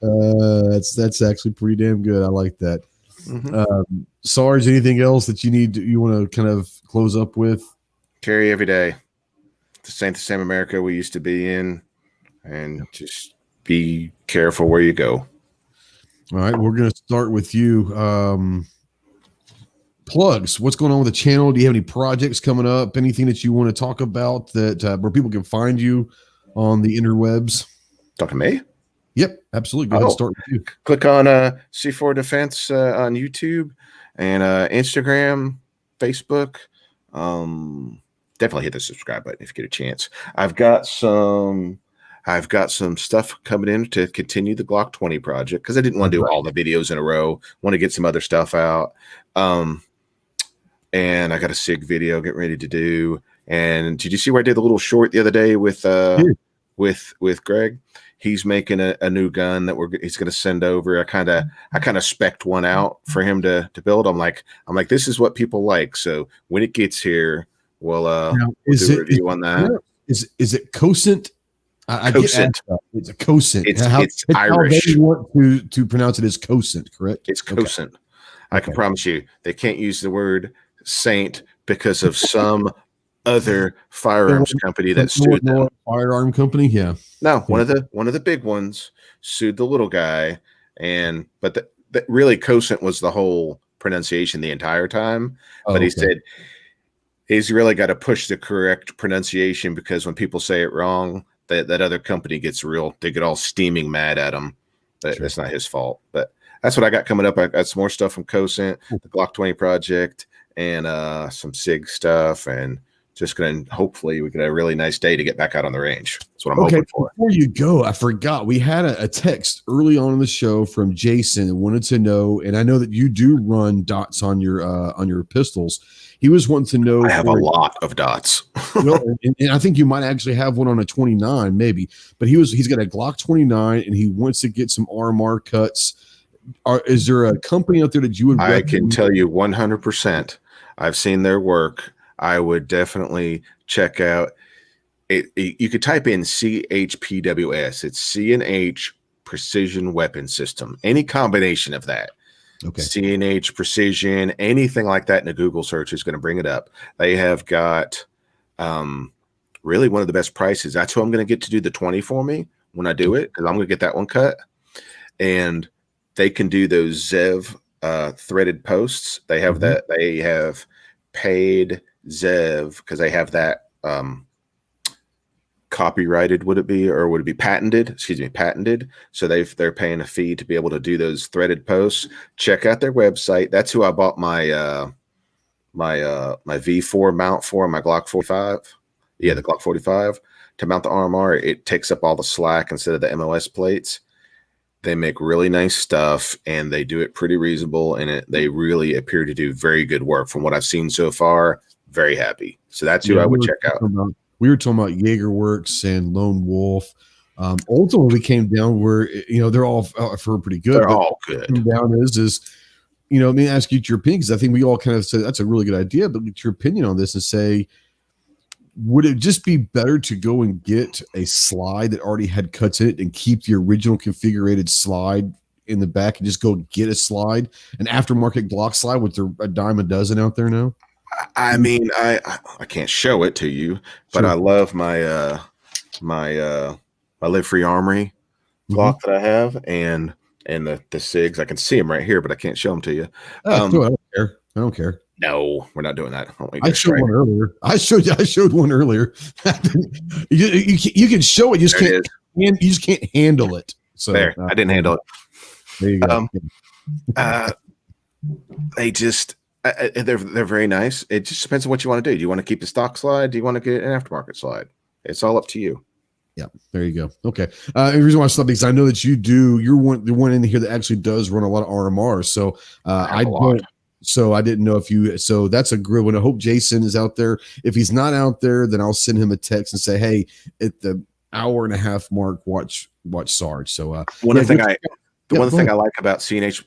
That's actually pretty damn good. I like that. Mm-hmm. Sarge, anything else that you want to kind of close up with? Carry every day. This ain't the same America we used to be in, and just be careful where you go. All right, we're going to start with you. Plugs. What's going on with the channel? Do you have any projects coming up? Anything that you want to talk about that where people can find you on the interwebs? Talking to me? Yep, absolutely. Go ahead and start with you. Click on C4 Defense on YouTube and Instagram, Facebook. Definitely hit the subscribe button if you get a chance. I've got some stuff coming in to continue the Glock 20 project because I didn't want to do all the videos in a row. Want to get some other stuff out. And I got a SIG video getting ready to do. And did you see where I did the little short the other day with Greg? He's making a new gun that he's going to send over. I kind of spec'd one out for him to build. I'm like, this is what people like. So when it gets here, we'll do a review on that. Is it Cosent? Cosent. It's a Cosent. It's How Irish. they want to pronounce it as Cosent, correct? It's Cosent. Okay. I can promise you they can't use the word saint because of some other firearms company that sued them. Firearm company, yeah. No, one of the big ones sued the little guy, but really Cosent was the whole pronunciation the entire time. But he said he's really got to push the correct pronunciation because when people say it wrong, that other company they get all steaming mad at him. But That's not his fault. But that's what I got coming up. I got some more stuff from Cosent, the Glock 20 project, and some SIG stuff, and just going to hopefully we get a really nice day to get back out on the range. That's what I'm hoping for. Before you go, I forgot we had a text early on in the show from Jason that wanted to know, and I know that you do run dots on your pistols. He was wanting to know. I have a lot of dots. And I think you might actually have one on a 29, maybe. But he's got a Glock 29, and he wants to get some RMR cuts. Is there a company out there that you would? I can tell you 100%. I've seen their work. I would definitely check out it. You could type in CHPWS. It's C&H Precision Weapon System. Any combination of that. Okay. C&H Precision, anything like that in a Google search is going to bring it up. They have got really one of the best prices. That's who I'm going to get to do the 20 for me when I do it, because I'm going to get that one cut. And they can do those Zev threaded posts. They have that. They have paid Zev because they have that copyrighted. Would it be, or would it be patented? Excuse me, patented. So they're paying a fee to be able to do those threaded posts. Check out their website. That's who I bought my my V4 mount for, my Glock 45. Yeah, the Glock 45 to mount the RMR. It takes up all the slack instead of the MOS plates. They make really nice stuff, and they do it pretty reasonable, and they really appear to do very good work from what I've seen so far. Very happy. So that's who I would check out. We were talking about Jaeger Works and Lone Wolf. Ultimately came down where, they're all for pretty good. They're all good. Down is, let me ask you your opinion, because I think we all kind of said that's a really good idea, but get your opinion on this and say, would it just be better to go and get a slide that already had cuts in it and keep the original configured slide in the back and just go get a slide, an aftermarket Glock slide with a dime a dozen out there now? I mean, I can't show it to you, but I love my my Live Free Armory Glock that I have, and the SIGs. I can see them right here, but I can't show them to you. I don't care. I don't care. No, we're not doing that. I showed one earlier. I showed one earlier. You can show it. You just can't. You just can't handle it. So there, I didn't handle it. There you go. They just they're very nice. It just depends on what you want to do. Do you want to keep the stock slide? Do you want to get an aftermarket slide? It's all up to you. Yeah, there you go. Okay. The reason why I stopped, because I know that you're the one in here that actually does run a lot of RMR. So I don't. So I didn't know if you. So that's a good one. I hope Jason is out there. If he's not out there, then I'll send him a text and say, "Hey, at the hour and a half mark, watch Sarge." So one thing I like about CNH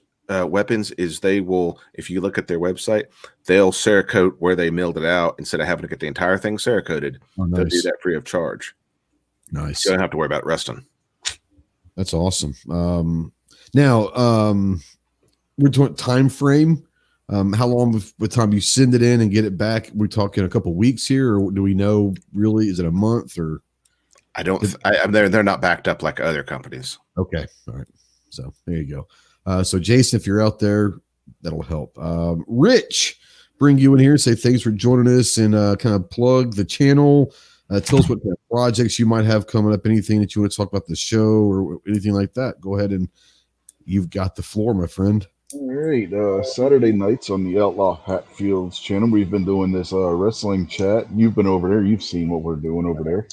weapons is they will, if you look at their website, they'll Cerakote where they milled it out instead of having to get the entire thing Cerakoted. Oh, nice. They'll do that free of charge. Nice. You don't have to worry about rusting. That's awesome. Now we're doing time frame. How long with time you send it in and get it back? We're talking a couple weeks here, or do we know really? Is it a month or? I don't. They're not backed up like other companies. Okay, all right. So there you go. So Jason, if you're out there, that'll help. Rich, bring you in here and say thanks for joining us and kind of plug the channel. Tell us what kind of projects you might have coming up. Anything that you want to talk about the show or anything like that. Go ahead and you've got the floor, my friend. All right, Saturday nights on the Outlaw Hatfields channel, we've been doing this wrestling chat. You've been over there. You've seen what we're doing over there.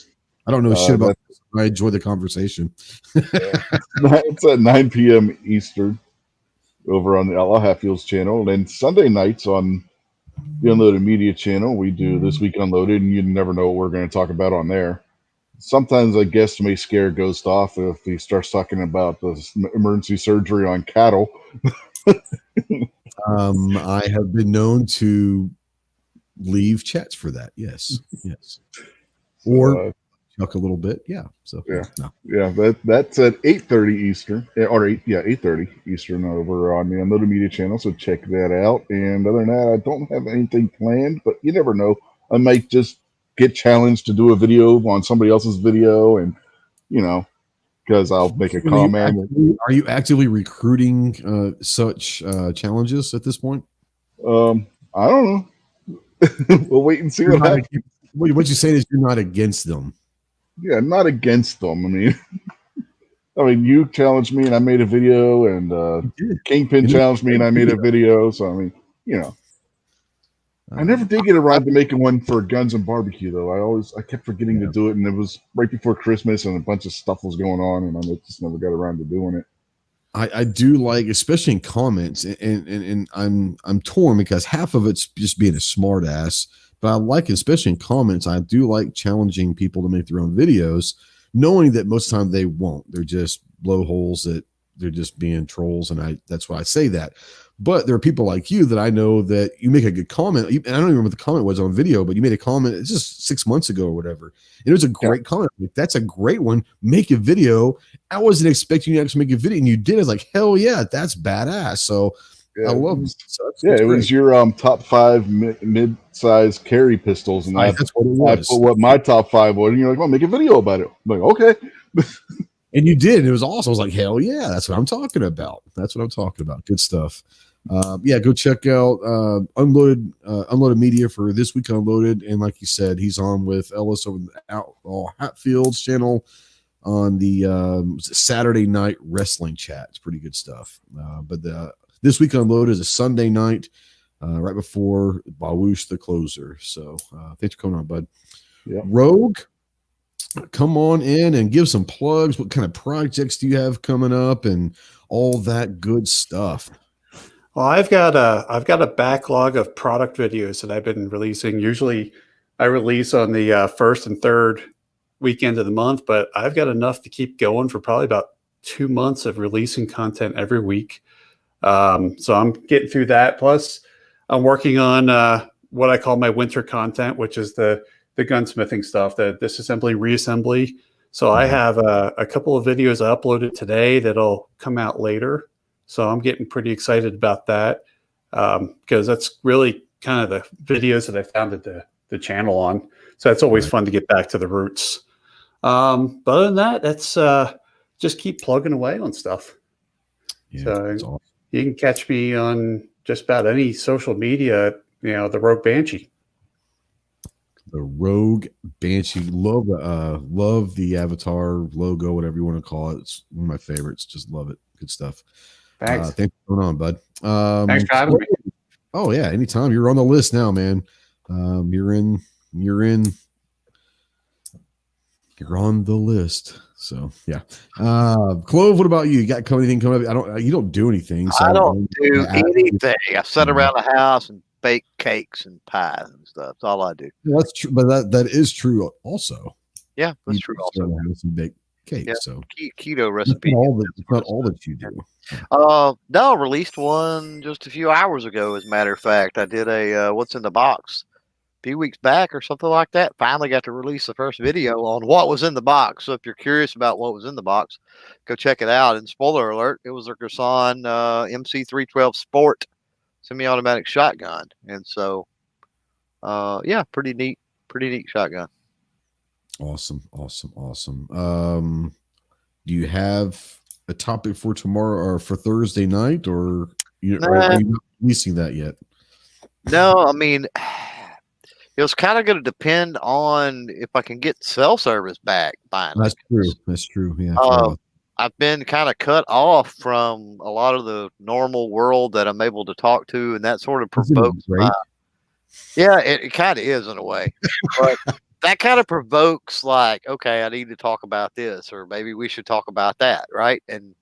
I don't know shit about this. I enjoy the conversation. It's at 9 p.m. Eastern over on the Outlaw Hatfields channel. And then Sunday nights on the Unloaded Media channel, we do This Week Unloaded, and you never know what we're going to talk about on there. Sometimes a guest may scare Ghost off if he starts talking about the emergency surgery on cattle. I have been known to leave chats for that. Yes. Or chuck a little bit. Yeah. So that's at 8:30 Eastern, or 8:30 Eastern over on the Unloaded Media channel. So check that out. And other than that, I don't have anything planned, but you never know. I might just get challenged to do a video on somebody else's video, and because I'll make a comment. Are you actively recruiting such challenges at this point? I don't know. We'll wait and see what happens. What you saying is you're not against them. Yeah, not against them. I mean, you challenged me and I made a video, and Kingpin challenged me and I made a video. So I never did get around to making one for Guns and Barbecue, though. I kept forgetting to do it, and it was right before Christmas, and a bunch of stuff was going on, and I just never got around to doing it. I do like, especially in comments, and I'm torn because half of it's just being a smart ass, but I like, especially in comments, I do like challenging people to make their own videos, knowing that most of the time they won't. They're just blowholes, that they're just being trolls, and that's why I say that. But there are people like you that I know that you make a good comment. And I don't even remember what the comment was on video, but you made a comment. It's just 6 months ago or whatever. And it was a great comment. Like, that's a great one. Make a video. I wasn't expecting you to actually make a video, and you did. I was like, hell yeah, that's badass. So Yeah, I love it it. was, So yeah, that's it great. was your top 5 mid-size carry pistols, and Right, that's what it I was. put what my top 5 was, and you're like, "Well, make a video about it." I'm like, okay. And you did. It was awesome. I was like, hell yeah, that's what I'm talking about. That's what I'm talking about. Good stuff. Yeah, go check out Unloaded Media for This Week Unloaded. And like you said, he's on with Ellis over the Outlaw Hatfields channel on the Saturday night wrestling chat. It's pretty good stuff. But This Week Unloaded is a Sunday night right before Bawoosh the Closer. So thanks for coming on, bud. Yeah. Rogue, come on in and give some plugs. What kind of projects do you have coming up and all that good stuff? Well, I've got a backlog of product videos that I've been releasing. Usually, I release on the first and third weekend of the month, but I've got enough to keep going for probably about 2 months of releasing content every week. So I'm getting through that. Plus, I'm working on what I call my winter content, which is the gunsmithing stuff, the disassembly, reassembly. So I have a couple of videos I uploaded today that'll come out later. So I'm getting pretty excited about that because that's really kind of the videos that I founded the channel on. So it's always fun to get back to the roots. But other than that, that's just keep plugging away on stuff. Yeah, So awesome. you can catch me on just about any social media, the Rogue Banshee. The Rogue Banshee. Love the avatar logo, whatever you want to call it. It's one of my favorites. Just love it. Good stuff. Thanks. Thanks for coming on, bud. Thanks for having me. Oh yeah, anytime. You're on the list now, man. You're on the list. So yeah. Clove, what about you? You got anything coming up? You don't do anything. So I don't do anything. I sit around the house and bake cakes and pies and stuff. That's all I do. Well, that's true, but that is true also. Yeah, that's true also. Some baked cake. Yeah. So Keto recipe. It's not all that you do. No, I released one just a few hours ago. As a matter of fact, I did a what's in the box a few weeks back or something like that. Finally got to release the first video on what was in the box. So if you're curious about what was in the box, go check it out. And spoiler alert, it was a Gerson MC312 Sport semi-automatic shotgun. And so, yeah, pretty neat shotgun. Awesome. Do you have a topic for tomorrow or for Thursday night, or are you not releasing that yet? No, I mean, it was kind of going to depend on if I can get cell service back. Finally. That's true. Yeah. I've been kind of cut off from a lot of the normal world that I'm able to talk to, and that sort of provokes. Yeah, it kind of is in a way, but that kind of provokes like, okay, I need to talk about this, or maybe we should talk about that, right? And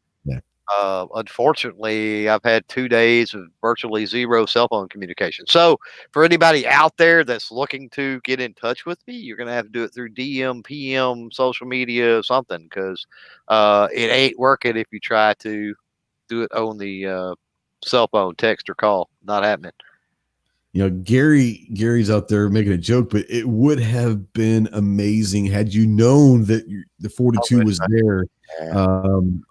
unfortunately, I've had 2 days of virtually zero cell phone communication. So for anybody out there that's looking to get in touch with me, you're going to have to do it through DM, PM, social media, something, because it ain't working if you try to do it on the cell phone, text, or call. Not happening. Gary's out there making a joke, but it would have been amazing had you known that the 42 was there. And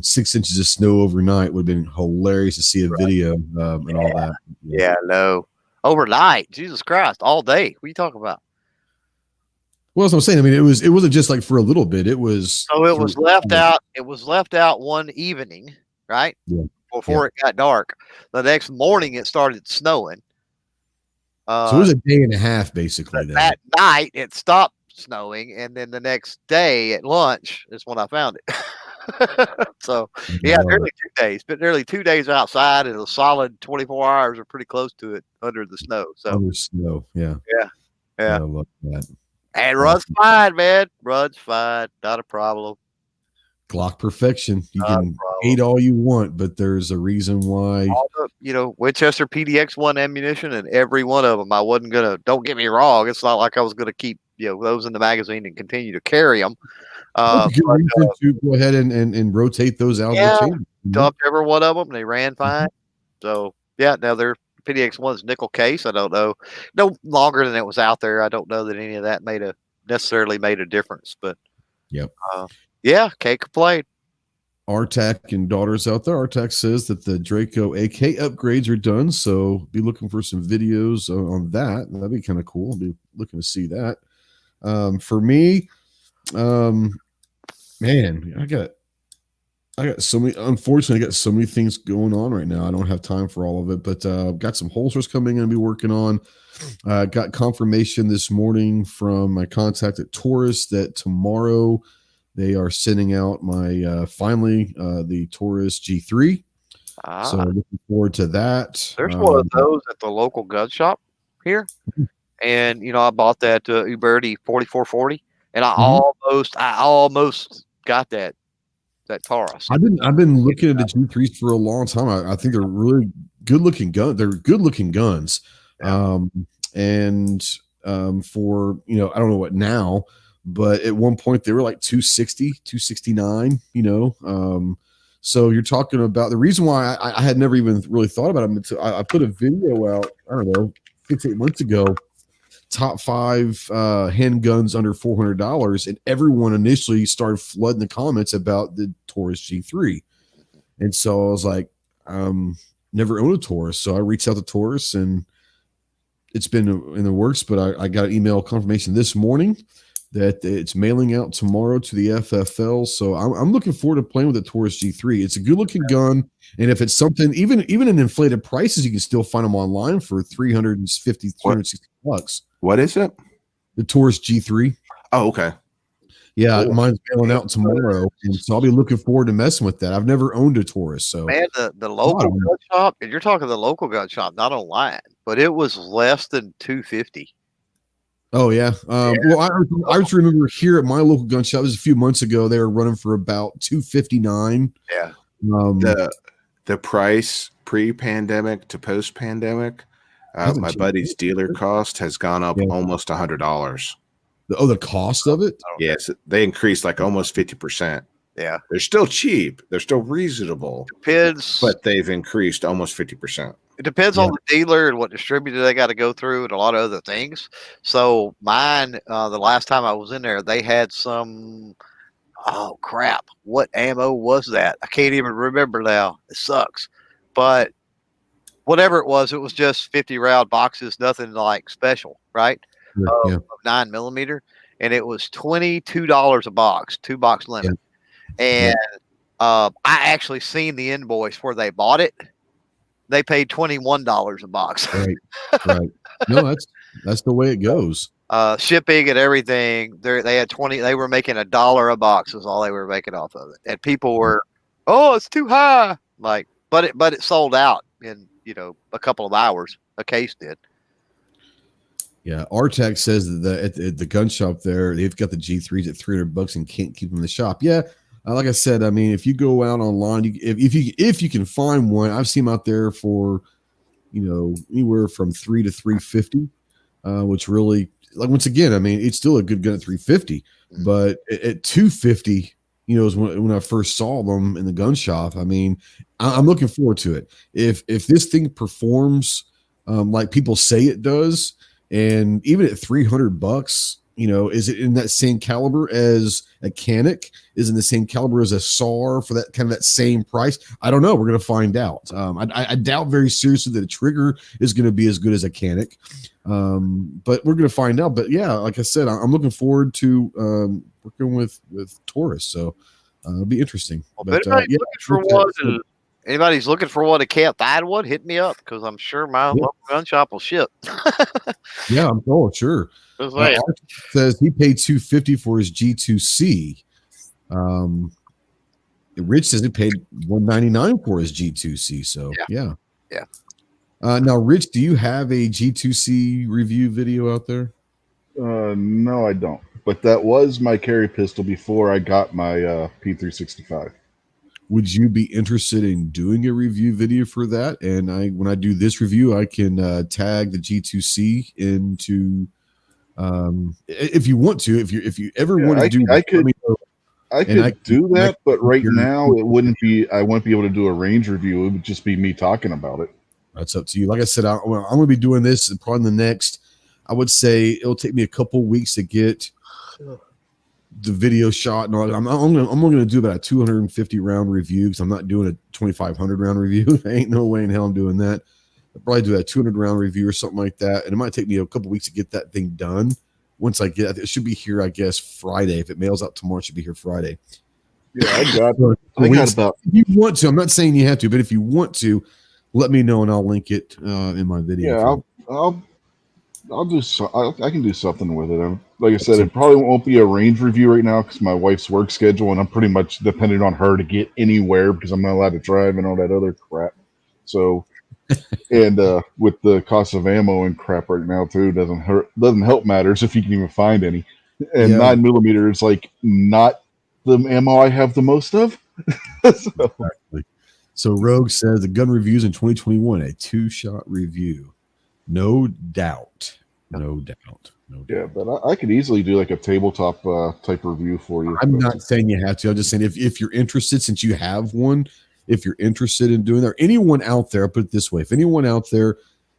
6 inches of snow overnight would have been hilarious to see a video and all that. Yeah, no. Overnight, Jesus Christ, all day. What are you talking about? Well, that's what I'm saying. I mean, it wasn't just like for a little bit. It was left out. It was left out one evening, right? Yeah. Before it got dark. The next morning, it started snowing. So it was a day and a half, basically. That night, it stopped snowing, and then the next day at lunch is when I found it. So, nearly 2 days, but nearly 2 days outside, and a solid 24 hours or pretty close to it under the snow. So, under snow, yeah. I love that. And Rud's fine, man. Rud's fine. Not a problem. Glock perfection. You can hate all you want, but there's a reason why. All the, Winchester PDX-1 ammunition, and every one of them, I wasn't gonna. Don't get me wrong. It's not like I was gonna keep those in the magazine and continue to carry them. To go ahead and rotate those out. Yeah, dumped every one of them. They ran fine. So now they're PDX-1's nickel case. I don't know, no longer than it was out there. I don't know that any of that necessarily made a difference, but yep. Can't complain. Artac and daughters out there. Artac says that the Draco AK upgrades are done, so be looking for some videos on that. That'd be kind of cool. I'll be looking to see that. For me, man, I got so many. Unfortunately, I got so many things going on right now. I don't have time for all of it, but got some holsters coming in to be working on. Got confirmation this morning from my contact at Taurus that tomorrow they are sending out my finally the Taurus G3. So looking forward to that. There's one of those at the local gun shop here, and I bought that Uberti 4440, and I almost got that Taurus. I've been looking at the G3s for a long time. I think they're really good looking guns. They're good looking guns. Yeah. For I don't know what now, but at one point they were like 260, 269, so you're talking about the reason why I had never even really thought about them until I put a video out, I don't know, 6-8 months ago, top 5 handguns under $400, and everyone initially started flooding the comments about the Taurus G3. And so I was like, never owned a Taurus. So I reached out to Taurus, and it's been in the works, but I got an email confirmation this morning that it's mailing out tomorrow to the FFL. So I'm looking forward to playing with the Taurus G3. It's a good looking gun. And if it's something, even in inflated prices, you can still find them online for $350, $360. What is it? The Taurus G3. Oh, okay. Yeah, cool. Mine's mailing out tomorrow, and so I'll be looking forward to messing with that. I've never owned a Taurus, so man, the local gun shop, and you're talking the local gun shop, not online, but it was less than $250. Oh yeah. Well, I just remember here at my local gun shop, this was a few months ago, they were running for about $259. Yeah. The price pre-pandemic to post-pandemic, my buddy's dealer cost has gone up almost $100. The cost of it? Yes, they increased like almost 50%. Yeah, they're still cheap. They're still reasonable. Depends, but they've increased almost 50%. It depends on the dealer and what distributor they got to go through and a lot of other things. So mine, the last time I was in there, they had some, oh crap, what ammo was that? I can't even remember now. It sucks. But whatever it was just 50 round boxes, nothing like special, right? Of 9mm. And it was $22 a box, 2-box limit. And I actually seen the invoice where they bought it. They paid $21 a box. Right. No, that's the way it goes. Shipping and everything. They had 20. They were making $1 a box is all they were making off of it. And people were, oh, it's too high. Like, but it sold out in a couple of hours. A case did. Yeah, Artac says that at the gun shop there, they've got the G3s at $300 and can't keep them in the shop. Yeah. Like I said, I mean, if you go out online, if you can find one, I've seen them out there for, anywhere from $300 to $350, which really, like, once again, I mean, it's still a good gun at $350, but at $250, is when I first saw them in the gun shop. I mean, I'm looking forward to it. If this thing performs like people say it does, and even at $300, is it in that same caliber as a Canic? Is in the same caliber as a SAR for that kind of that same price? I don't know. We're going to find out. I doubt very seriously that a trigger is going to be as good as a Canic, but we're going to find out. But yeah, like I said, I'm looking forward to working with Taurus. So it'll be interesting. Well, but anybody's looking for one that can't find one, hit me up because I'm sure my local gun shop will ship. Yeah, I'm sure. Says he paid $250 for his G2C. Rich says he paid $199 for his G2C. So yeah. Now, Rich, do you have a G2C review video out there? No, I don't. But that was my carry pistol before I got my P365. Would you be interested in doing a review video for that? And when I do this review, I can tag the G2C into. If you want to, if you ever want to do, I could do that, but right now it wouldn't be. I wouldn't be able to do a range review. It would just be me talking about it. That's up to you. Like I said, I'm going to be doing this probably the next. I would say it'll take me a couple weeks to get the video shot and all that. I'm only going to do about a 250 round review because I'm not doing a 2,500 round review. Ain't no way in hell I'm doing that. I'll probably do a 200 round review or something like that. And it might take me a couple weeks to get that thing done. Once I get it, should be here, I guess, Friday. If it mails out tomorrow, it should be here Friday. Yeah, I got about. If you want to, I'm not saying you have to, but if you want to, let me know and I'll link it in my video. Yeah, I'll do so. I can do something with it. Like I said, it probably won't be a range review right now because my wife's work schedule, and I'm pretty much dependent on her to get anywhere because I'm not allowed to drive and all that other crap. So, and with the cost of ammo and crap right now too, doesn't help matters if you can even find any. And 9mm is like not the ammo I have the most of. Exactly. So Rogue says the gun reviews in 2021, a 2-shot review. No doubt. Yeah, but I could easily do like a tabletop type review for you. I'm not saying you have to. I'm just saying if you're interested, since you have one, if you're interested in doing that, or anyone out there, I'll put it this way. If anyone out there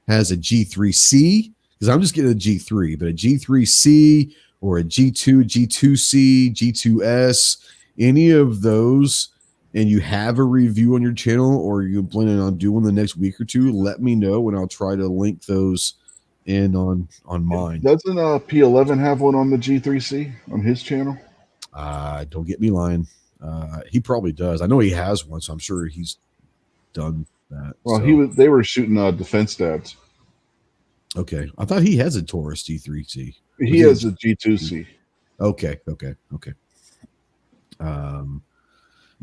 has a G3C, because I'm just getting a G3, but a G3C or a G2, G2C, G2S, any of those, and you have a review on your channel or you're planning on doing the next week or two, let me know and I'll try to link those in on mine. Doesn't P11 have one on the G3C on his channel? Don't get me lying. He probably does. I know he has one, so I'm sure he's done that. Well, so. they were shooting defense stats. Okay. I thought he has a Taurus G3C. He has a G2C. Okay.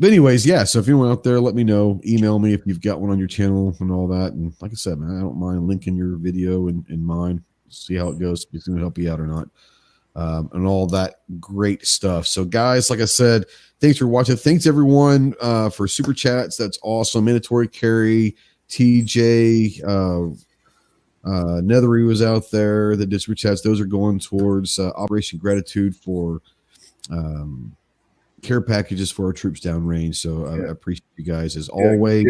But anyways, yeah. So if anyone out there, let me know. Email me if you've got one on your channel and all that. And like I said, man, I don't mind linking your video and mine. See how it goes. If it's going to help you out or not. And all that great stuff. So guys, like I said, thanks for watching. Thanks everyone for super chats. That's awesome. Mandatory Carry, TJ, Nethery was out there. The super chats, those are going towards Operation Gratitude for care packages for our troops downrange. So I appreciate you guys as always.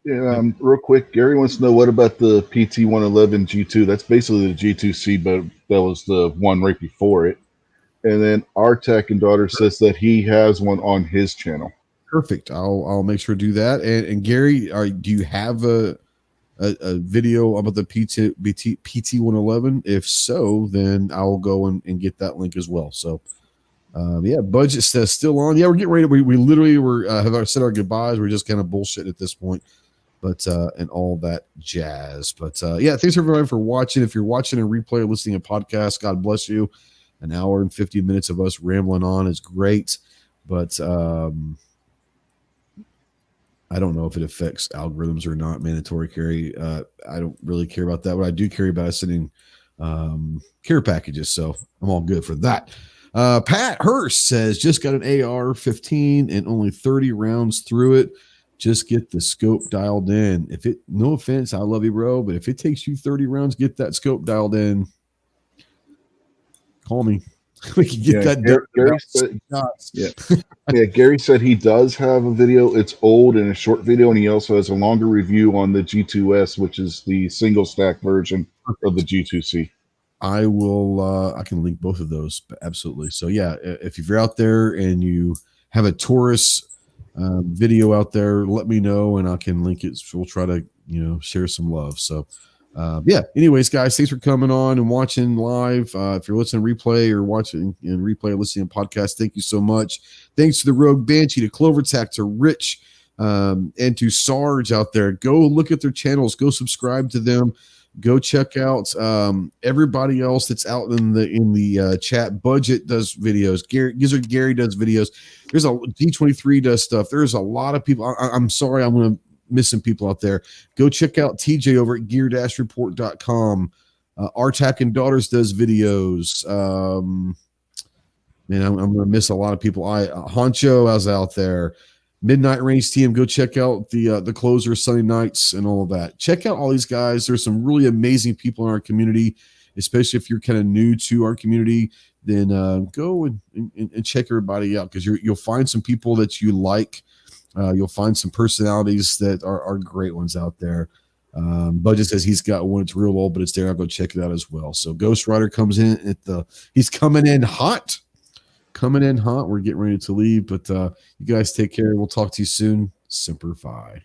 Real quick, Gary wants to know what about the PT-111 G2? That's basically the G2C, but that was the one right before it. And then our tech and daughter says that he has one on his channel. Perfect. I'll make sure to do that. And Gary, do you have a video about the PT-111? If so, then I'll go and get that link as well. So budget says still on. Yeah, we're getting ready. We literally have said our goodbyes. We're just kind of bullshitting at this point, but and all that jazz. But thanks everybody for watching. If you're watching a replay or listening to a podcast, God bless you. An hour and 50 minutes of us rambling on is great, but I don't know if it affects algorithms or not. Mandatory carry. I don't really care about that. What I do care about is sending care packages, so I'm all good for that. Pat Hurst says, just got an AR-15 and only 30 rounds through it. Just get the scope dialed in. No offense, I love you, bro, but if it takes you 30 rounds, get that scope dialed in. Call me. We can get that done. Gary said he does have a video. It's old and a short video, and he also has a longer review on the G2S, which is the single stack version of the G2C. I will. I can link both of those. Absolutely. So yeah, if you're out there and you have a Taurus video out there, let me know and I can link it. So we'll try to share some love. So anyways, guys, thanks for coming on and watching live. If you're listening to replay or watching and replay or listening to podcast, thank you so much. Thanks to the Rogue Banshee, to CloverTac, to Rich, and to Sarge out there. Go look at their channels. Go subscribe to them. Go check out everybody else that's out in the chat. Budget does videos. Gary does videos. There's a D23 does stuff. There's a lot of people. I'm sorry, I'm going to missing people out there. Go check out TJ over at gear-report.com. Artak and Daughters does videos. Man, I'm going to miss a lot of people. Honcho, I was out there. Midnight Range Team, go check out the closer Sunday nights and all of that. Check out all these guys. There's some really amazing people in our community, especially if you're kind of new to our community. Then go and check everybody out because you'll find some people that you like. You'll find some personalities that are great ones out there. Budget says he's got one. It's real old, but it's there. I'll go check it out as well. So Ghost Rider comes in he's coming in hot. coming in hot. We're getting ready to leave, but you guys take care. We'll talk to you soon. Semper Fi.